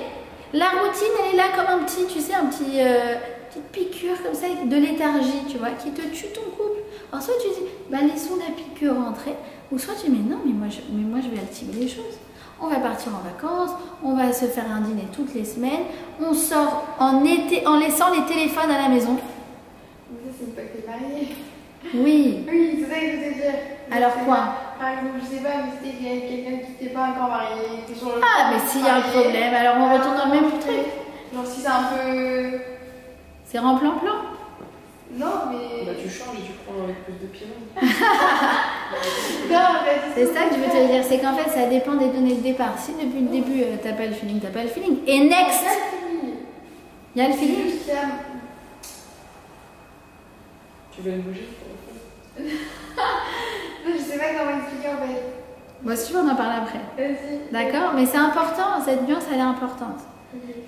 La routine, elle est là comme un petit, tu sais, petite piqûre comme ça, de léthargie, tu vois, qui te tue ton couple. Alors soit tu dis, bah laissons la piqûre rentrer, ou soit tu dis, mais non, mais moi je vais activer les choses. On va partir en vacances, on va se faire un dîner toutes les semaines, on sort en été en laissant les téléphones à la maison. Mais ça, c'est une fois que t'es mariée. Oui. Oui, c'est ça que je veux dire. Alors quoi? Par exemple, je sais pas, mais c'était qu'il y avait quelqu'un qui n'était pas encore marié, qui est sur le Ah, mais s'il y a un problème, alors on retourne dans le même truc. Genre si c'est un peu... C'est remplan-plan. Non, mais... Bah, tu changes et tu prends avec plus de piment. Non, mais C'est ça que je veux te dire, c'est qu'en fait ça dépend des données de départ. Si depuis le début t'as pas le feeling, t'as pas le feeling. Et next, il y a le feeling. Juste qu'il y a- Tu veux une bougie? Non, je sais pas comment expliquer en fait. Bon, si tu veux, on en parle après. Vas-y. D'accord? Mais c'est important, cette nuance elle est importante.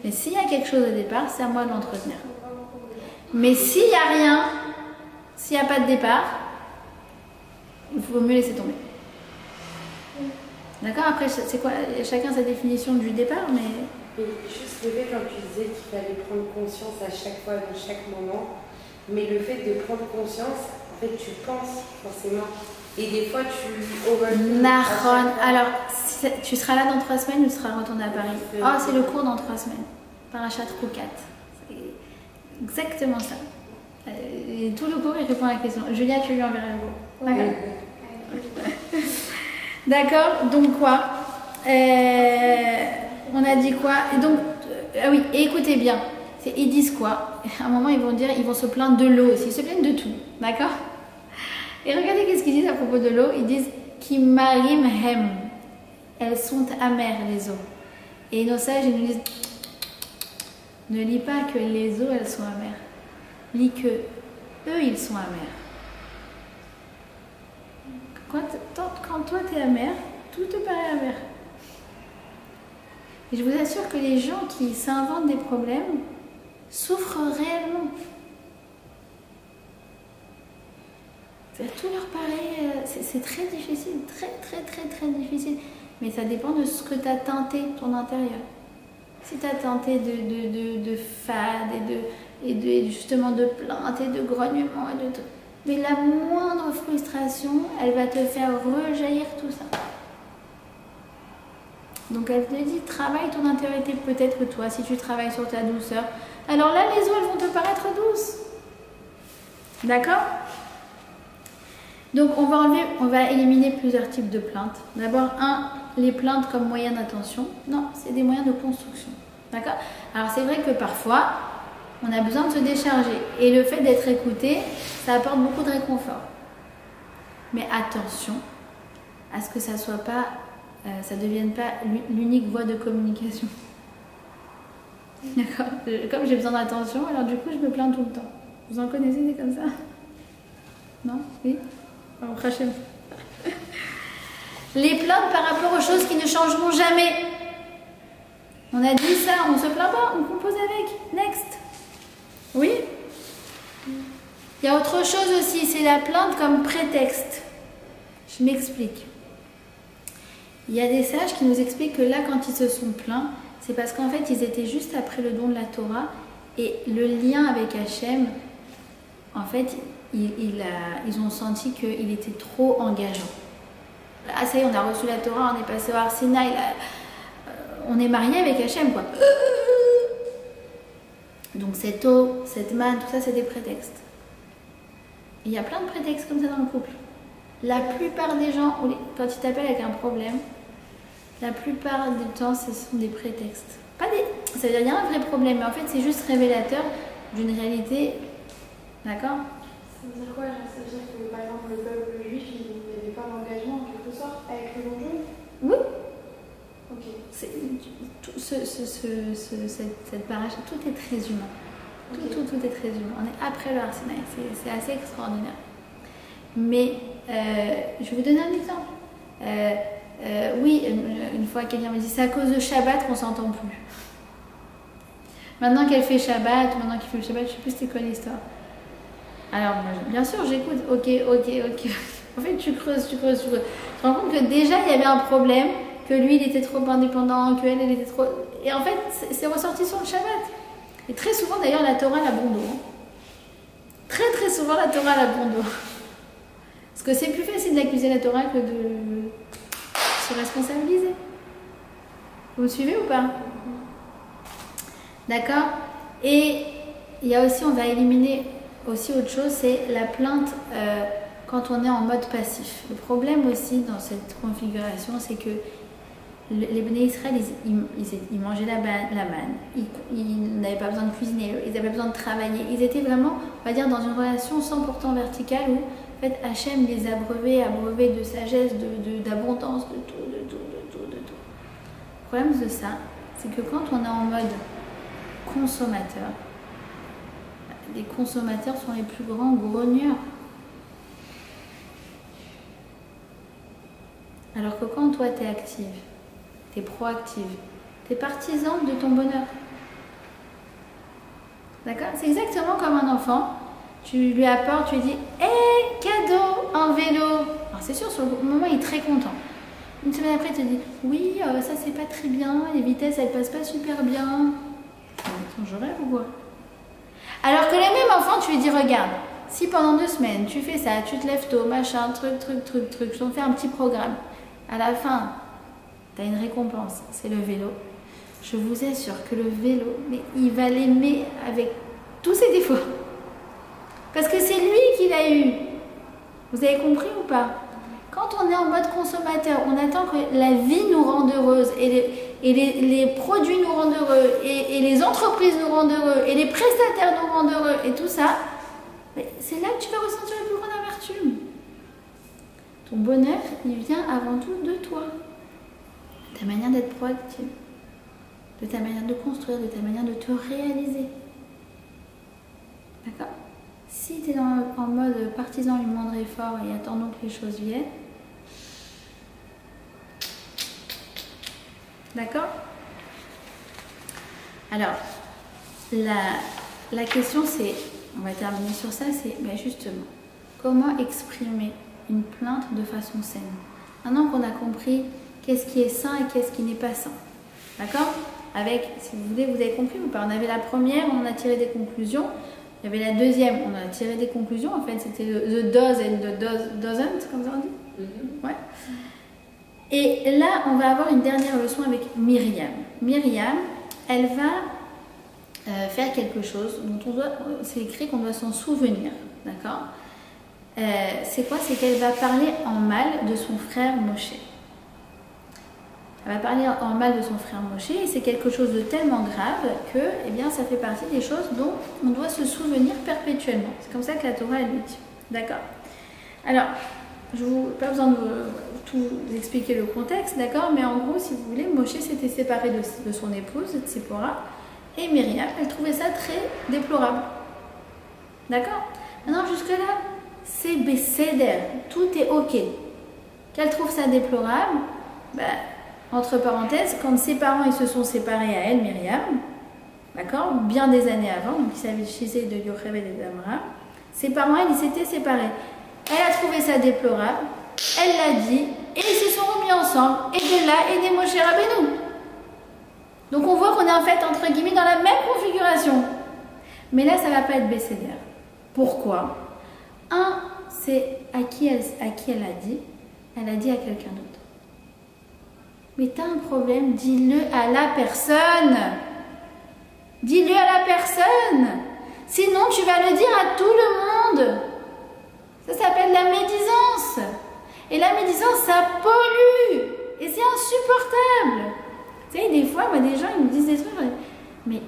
Mais s'il y a quelque chose au départ, c'est à moi de l'entretenir. Mais s'il n'y a rien, s'il n'y a pas de départ, il faut mieux laisser tomber. D'accord? Après, c'est quoi? Chacun sa définition du départ, mais... Et juste le fait, quand tu disais qu'il fallait prendre conscience à chaque fois, dans chaque moment, mais le fait de prendre conscience, en fait, tu penses forcément. Et des fois, tu overthink. Naron, alors tu seras là dans 3 semaines ou tu seras retourné à Paris? Oh, c'est le cours dans 3 semaines. Parachat Roukat. C'est exactement ça. Et tout le cours, il répond à la question. Julia, tu lui enverras le cours. D'accord? D'accord, donc quoi? On a dit quoi? Et donc, ah oui, et écoutez bien. Ils disent quoi? À un moment, ils vont dire, ils vont se plaindre de l'eau aussi. Ils se plaignent de tout. D'accord? Et regardez qu'est-ce qu'ils disent à propos de l'eau. Ils disent Ki marim hem. Elles sont amères, les eaux. Et nos sages, ils nous disent ne lis pas que les eaux, elles sont amères. Lis que eux, ils sont amers. Quand toi, tu es amer, tout te paraît amer. Et je vous assure que les gens qui s'inventent des problèmes souffrent réellement. Tout leur paraît, c'est très difficile, très difficile. Mais ça dépend de ce que tu as teinté ton intérieur. Si tu as teinté de fade et justement de plainte et de grognement, Mais la moindre frustration, elle va te faire rejaillir tout ça. Donc elle te dit, travaille ton intériorité, peut-être que toi, si tu travailles sur ta douceur, alors là, les eaux, elles vont te paraître douces. D'accord? Donc on va éliminer plusieurs types de plaintes. D'abord, les plaintes comme moyen d'attention. Non, c'est des moyens de construction. D'accord? Alors c'est vrai que parfois, on a besoin de se décharger. Et le fait d'être écouté, ça apporte beaucoup de réconfort. Mais attention à ce que ça soit pas, ça ne devienne pas l'unique voie de communication. D'accord? Comme j'ai besoin d'attention, alors du coup je me plains tout le temps. Vous en connaissez des comme ça? Non? Oui? Alors, crachez. Les plaintes par rapport aux choses qui ne changeront jamais. On a dit ça, on se plaint pas, on compose avec. Next. Oui? Il y a autre chose aussi, c'est la plainte comme prétexte. Je m'explique. Il y a des sages qui nous expliquent que là, quand ils se sont plaints, c'est parce qu'en fait, ils étaient juste après le don de la Torah et le lien avec Hachem, en fait, ils ont senti qu'il était trop engageant. Ah, ça y est, on a reçu la Torah, on est passé au Har Sinaï, on est marié avec Hachem, quoi. Donc cette eau, cette manne, tout ça, c'est des prétextes. Il y a plein de prétextes comme ça dans le couple. La plupart des gens, quand ils t'appellent avec un problème, la plupart du temps, ce sont des prétextes. Ça veut dire qu'il y a un vrai problème, mais en fait, c'est juste révélateur d'une réalité. D'accord? Ça veut dire quoi? Ça veut dire que, par exemple, le peuple juif, il n'y avait pas d'engagement en quelque sorte avec le don de Dieu? Oui. Ok. Cette paracha, tout est très humain. Tout est très humain. On est après le Har Sinaï, c'est assez extraordinaire. Mais je vais vous donner un exemple. Oui, une fois quelqu'un me dit c'est à cause de Shabbat qu'on s'entend plus. Maintenant qu'elle fait Shabbat, maintenant qu'il fait le Shabbat, je ne sais plus c'était quoi l'histoire. Alors, bien sûr, j'écoute. Ok. En fait, tu creuses. Tu te rends compte que déjà il y avait un problème, que lui il était trop indépendant, qu'elle elle était trop. Et en fait, c'est ressorti sur le Shabbat. Et très souvent d'ailleurs, la Torah la bon dos. Très souvent, la Torah la bon dos. Parce que c'est plus facile d'accuser la Torah que de se responsabiliser. Vous me suivez ou pas? D'accord? Et il y a aussi, on va éliminer aussi autre chose, c'est la plainte quand on est en mode passif. Le problème aussi dans cette configuration, c'est que les Bnei Israël, ils mangeaient la manne, ils n'avaient pas besoin de cuisiner, ils n'avaient pas besoin de travailler. Ils étaient vraiment, on va dire, dans une relation 100% verticale où en fait, Hachem les a abreuvés de sagesse, d'abondance, de tout. Le problème de ça, c'est que quand on est en mode consommateur, les consommateurs sont les plus grands grogneurs. Alors que quand toi, tu es active, tu es proactive, tu es partisane de ton bonheur. D'accord? C'est exactement comme un enfant. Tu lui apportes, tu lui dis « Hé, cadeau, un vélo !» Alors c'est sûr, sur le moment, il est très content. Une semaine après, il te dit « Oui, ça c'est pas très bien, les vitesses, elles passent pas super bien. » Je rêve ou quoi? Alors que les mêmes enfants, tu lui dis « Regarde, si pendant 2 semaines, tu fais ça, tu te lèves tôt, machin, truc, je t'en fais un petit programme. À la fin, tu as une récompense, c'est le vélo. Je vous assure que le vélo, mais il va l'aimer avec tous ses défauts. Parce que c'est lui qui l'a eu. Vous avez compris ou pas? Quand on est en mode consommateur, on attend que la vie nous rende heureuse et les produits nous rendent heureux et les entreprises nous rendent heureux et les prestataires nous rendent heureux et tout ça. C'est là que tu vas ressentir la plus grande amertume. Ton bonheur, il vient avant tout de toi. De ta manière d'être proactive, de ta manière de construire, de ta manière de te réaliser. D'accord? Si tu es en mode partisan du moindre effort et attendons que les choses viennent, d'accord? Alors, la question c'est, on va terminer sur ça, c'est justement, comment exprimer une plainte de façon saine? Maintenant qu'on a compris qu'est-ce qui est sain et qu'est-ce qui n'est pas sain, d'accord? Avec, si vous voulez, vous avez compris ou pas? On avait la première, on a tiré des conclusions. Il y avait la deuxième, on a tiré des conclusions. En fait, c'était the does and the doesn't, comme ça on dit. Ouais. Et là, on va avoir une dernière leçon avec Myriam. Myriam, elle va faire quelque chose dont c'est écrit qu'on doit s'en souvenir, d'accord? C'est quoi? C'est qu'elle va parler en mal de son frère Moshe. Elle va parler en mal de son frère Moshe et c'est quelque chose de tellement grave que, eh bien, ça fait partie des choses dont on doit se souvenir perpétuellement. C'est comme ça que la Torah elle le dit, d'accord? Alors, je n'ai pas besoin de tout expliquer le contexte, d'accord? Mais en gros, si vous voulez, Moshe s'était séparé de son épouse, Tzipora, et Myriam, elle trouvait ça très déplorable. D'accord? Maintenant, jusque-là, c'est bécéder, tout est ok. Qu'elle trouve ça déplorable, ben, entre parenthèses, quand ses parents ils se sont séparés à elle, Myriam, d'accord? Bien des années avant, donc il s'agissait de Yocheved et d'Amram, ses parents, ils s'étaient séparés. Elle a trouvé ça déplorable, elle l'a dit, et ils se sont remis ensemble, et de là, et des Moshe Rabbeinu. Donc on voit qu'on est en fait, entre guillemets, dans la même configuration. Mais là, ça ne va pas être bécédaire. Pourquoi? Un, c'est à qui elle a dit. Elle a dit à quelqu'un d'autre. Mais tu as un problème, dis-le à la personne. Dis-le à la personne. Sinon, tu vas le dire à tout le monde. Ça s'appelle la médisance. Et la médisance, ça pollue. Et c'est insupportable. Tu sais, des fois, moi, des gens, ils me disent des trucs. Mais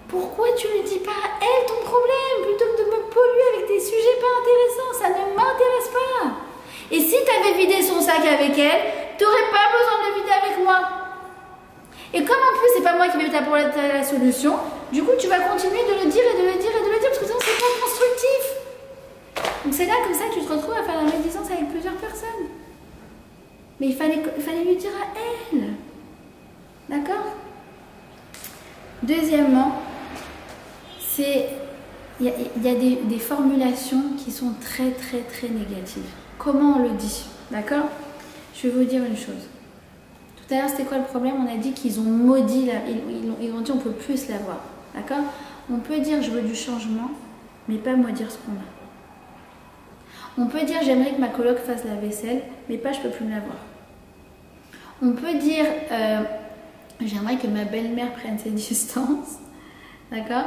pourquoi tu ne dis pas à elle ton problème plutôt que de me polluer avec des sujets pas intéressants? Ça ne m'intéresse pas. Et si tu avais vidé son sac avec elle, tu n'aurais pas besoin de le vider avec moi. Et comme en plus, c'est pas moi qui vais t'apporter la solution, du coup, tu vas continuer de le dire et de le dire et de le dire parce que sinon, c'est pas constructif. Donc c'est là comme ça que tu te retrouves à faire la médisance avec plusieurs personnes. Mais il fallait lui dire à elle. D'accord? Deuxièmement, il y a des formulations qui sont très très très négatives. Comment on le dit? D'accord? Je vais vous dire une chose. Tout à l'heure, c'était quoi le problème? On a dit qu'ils ont maudit, ils ont dit on ne peut plus la voir. D'accord? On peut dire je veux du changement, mais pas maudire ce qu'on a. On peut dire j'aimerais que ma coloc fasse la vaisselle, mais pas je peux plus me la voir. On peut dire j'aimerais que ma belle-mère prenne ses distances, d'accord?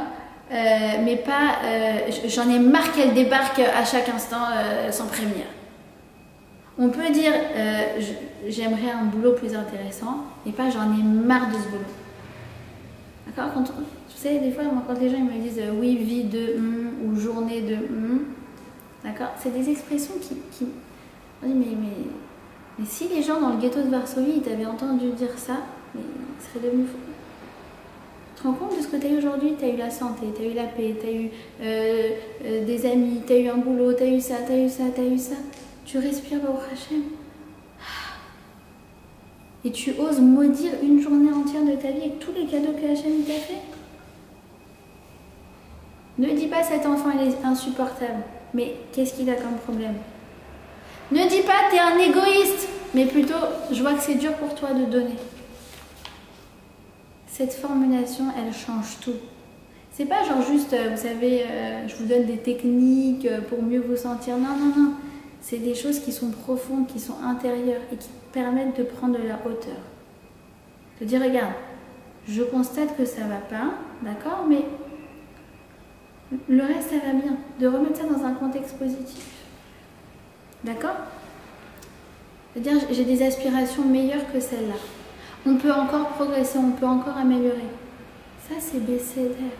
Mais pas j'en ai marre qu'elle débarque à chaque instant sans prévenir. On peut dire j'aimerais un boulot plus intéressant, et pas j'en ai marre de ce boulot. D'accord? Tu sais, des fois, moi, quand les gens ils me disent oui, vie de ou journée de d'accord? C'est des expressions qui... On dit, mais si les gens dans le ghetto de Varsovie, ils t'avaient entendu dire ça, mais ils seraient devenus fous. Tu te rends compte de ce que tu as eu aujourd'hui? Tu as eu la santé, tu as eu la paix, tu as eu des amis, tu as eu un boulot, tu as eu ça, tu as eu ça, tu as eu ça. Tu respires au Hachem. Et tu oses maudire une journée entière de ta vie avec tous les cadeaux que Hachem t'a fait. Ne dis pas cet enfant il est insupportable. Mais qu'est-ce qu'il a comme problème? Ne dis pas t'es un égoïste, mais plutôt je vois que c'est dur pour toi de donner. Cette formulation, elle change tout. C'est pas genre juste, vous savez, je vous donne des techniques pour mieux vous sentir. Non, non, non. C'est des choses qui sont profondes, qui sont intérieures et qui permettent de prendre de la hauteur. De dire, regarde, je constate que ça va pas, d'accord, mais le reste, ça va bien. De remettre ça dans un contexte positif. D'accord? C'est-à-dire, j'ai des aspirations meilleures que celles-là. On peut encore progresser, on peut encore améliorer. Ça, c'est baisser d'air.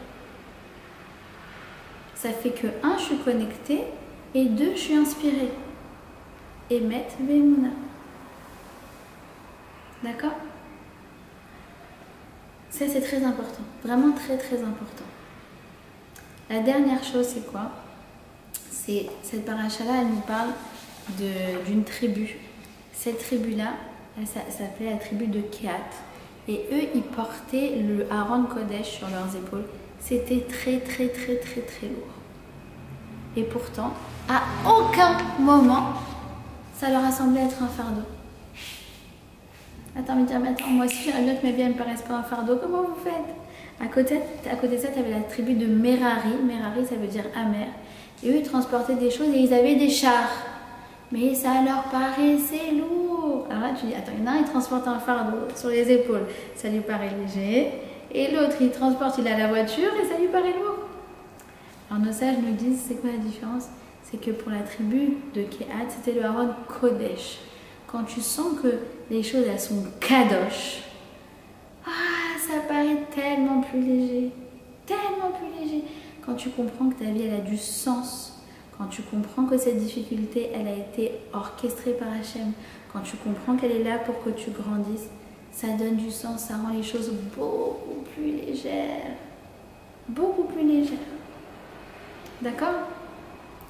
Ça fait que, 1, je suis connectée, et 2, je suis inspirée. Emet Ve'emuna. D'accord? Ça, c'est très important. Vraiment très, très important. La dernière chose, c'est quoi? C'est cette paracha-là, elle nous parle d'une tribu. Cette tribu-là, elle s'appelait la tribu de Kehat. Et eux, ils portaient le Aaron Kodesh sur leurs épaules. C'était très, très, très, très, très lourd. Et pourtant, à aucun moment, ça leur a semblé être un fardeau. Attends, mais dire, mais attends, moi aussi, j'aimerais bien que ma vie ne me paraisse pas un fardeau. Comment vous faites? À côté de ça, tu avais la tribu de Merari. Merari, ça veut dire amer. Et eux, ils transportaient des choses et ils avaient des chars. Mais ça leur paraissait lourd. Alors là, tu dis, attends, il y en a un, il transporte un fardeau sur les épaules. Ça lui paraît léger. Et l'autre, il transporte, il a la voiture et ça lui paraît lourd. Alors nos sages nous disent, c'est quoi la différence? C'est que pour la tribu de Kehat, c'était le Haron Kodesh. Quand tu sens que les choses, elles sont kadosh, ça paraît tellement plus léger. Tellement plus léger. Quand tu comprends que ta vie, elle a du sens. Quand tu comprends que cette difficulté, elle a été orchestrée par Hachem. Quand tu comprends qu'elle est là pour que tu grandisses, ça donne du sens, ça rend les choses beaucoup plus légères. Beaucoup plus légères. D'accord?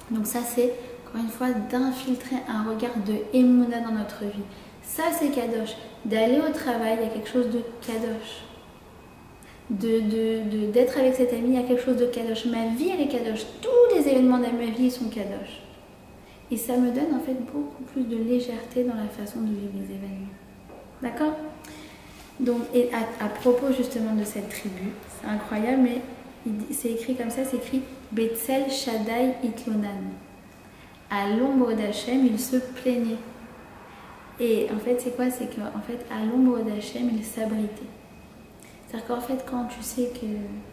Donc ça, c'est, encore une fois, d'infiltrer un regard de Emouna dans notre vie. Ça, c'est kadosh. D'aller au travail, il y a quelque chose de kadosh. D'être avec cet ami, il y a quelque chose de kadosh. Ma vie, elle est kadosh. Tous les événements de ma vie sont kadosh. Et ça me donne en fait beaucoup plus de légèreté dans la façon de vivre les événements. D'accord? Donc, et à propos justement de cette tribu, c'est incroyable, mais c'est écrit comme ça, c'est écrit Betzel Shaddai Itlonan. À l'ombre d'Hachem, il se plaignait. Et en fait, c'est quoi? C'est qu'en fait, à l'ombre d'Hachem, il s'abritait. C'est-à-dire qu'en fait, quand tu sais que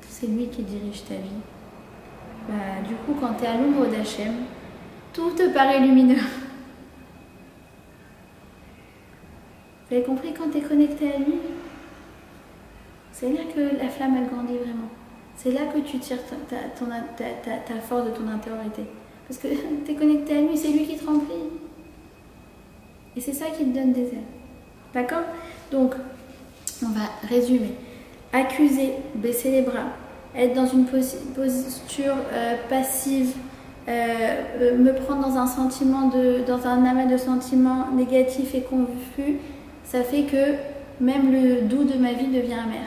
c'est lui qui dirige ta vie, bah, du coup, quand tu es à l'ombre d'Hachem, tout te paraît lumineux. Vous avez compris, quand tu es connecté à lui, c'est là que la flamme, elle grandit vraiment. C'est là que tu tires ta force de ton intériorité. Parce que tu es connecté à lui, c'est lui qui te remplit. Et c'est ça qui te donne des ailes. D'accord? Donc, on va résumer. Accuser, baisser les bras, être dans une posture passive, me prendre dans un sentiment dans un amas de sentiments négatifs et confus, ça fait que même le doux de ma vie devient amer.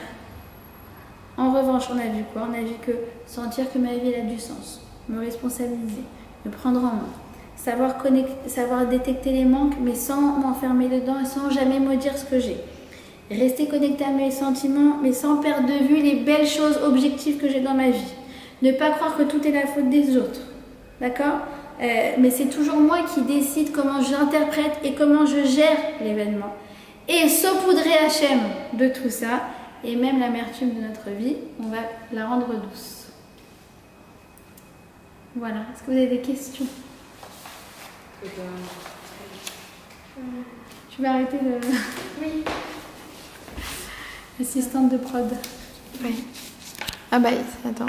En revanche, on a vu quoi? On a vu que sentir que ma vie elle a du sens, me responsabiliser, me prendre en main, savoir détecter les manques, mais sans m'enfermer dedans et sans jamais maudire ce que j'ai. Rester connecté à mes sentiments, mais sans perdre de vue les belles choses objectives que j'ai dans ma vie. Ne pas croire que tout est la faute des autres. D'accord? Mais c'est toujours moi qui décide comment j'interprète et comment je gère l'événement. Et saupoudrer Hachem de tout ça, et même l'amertume de notre vie, on va la rendre douce. Voilà. Est-ce que vous avez des questions? Tu vas arrêter le... Oui. Assistante de prod. Oui. Ah bah, attends.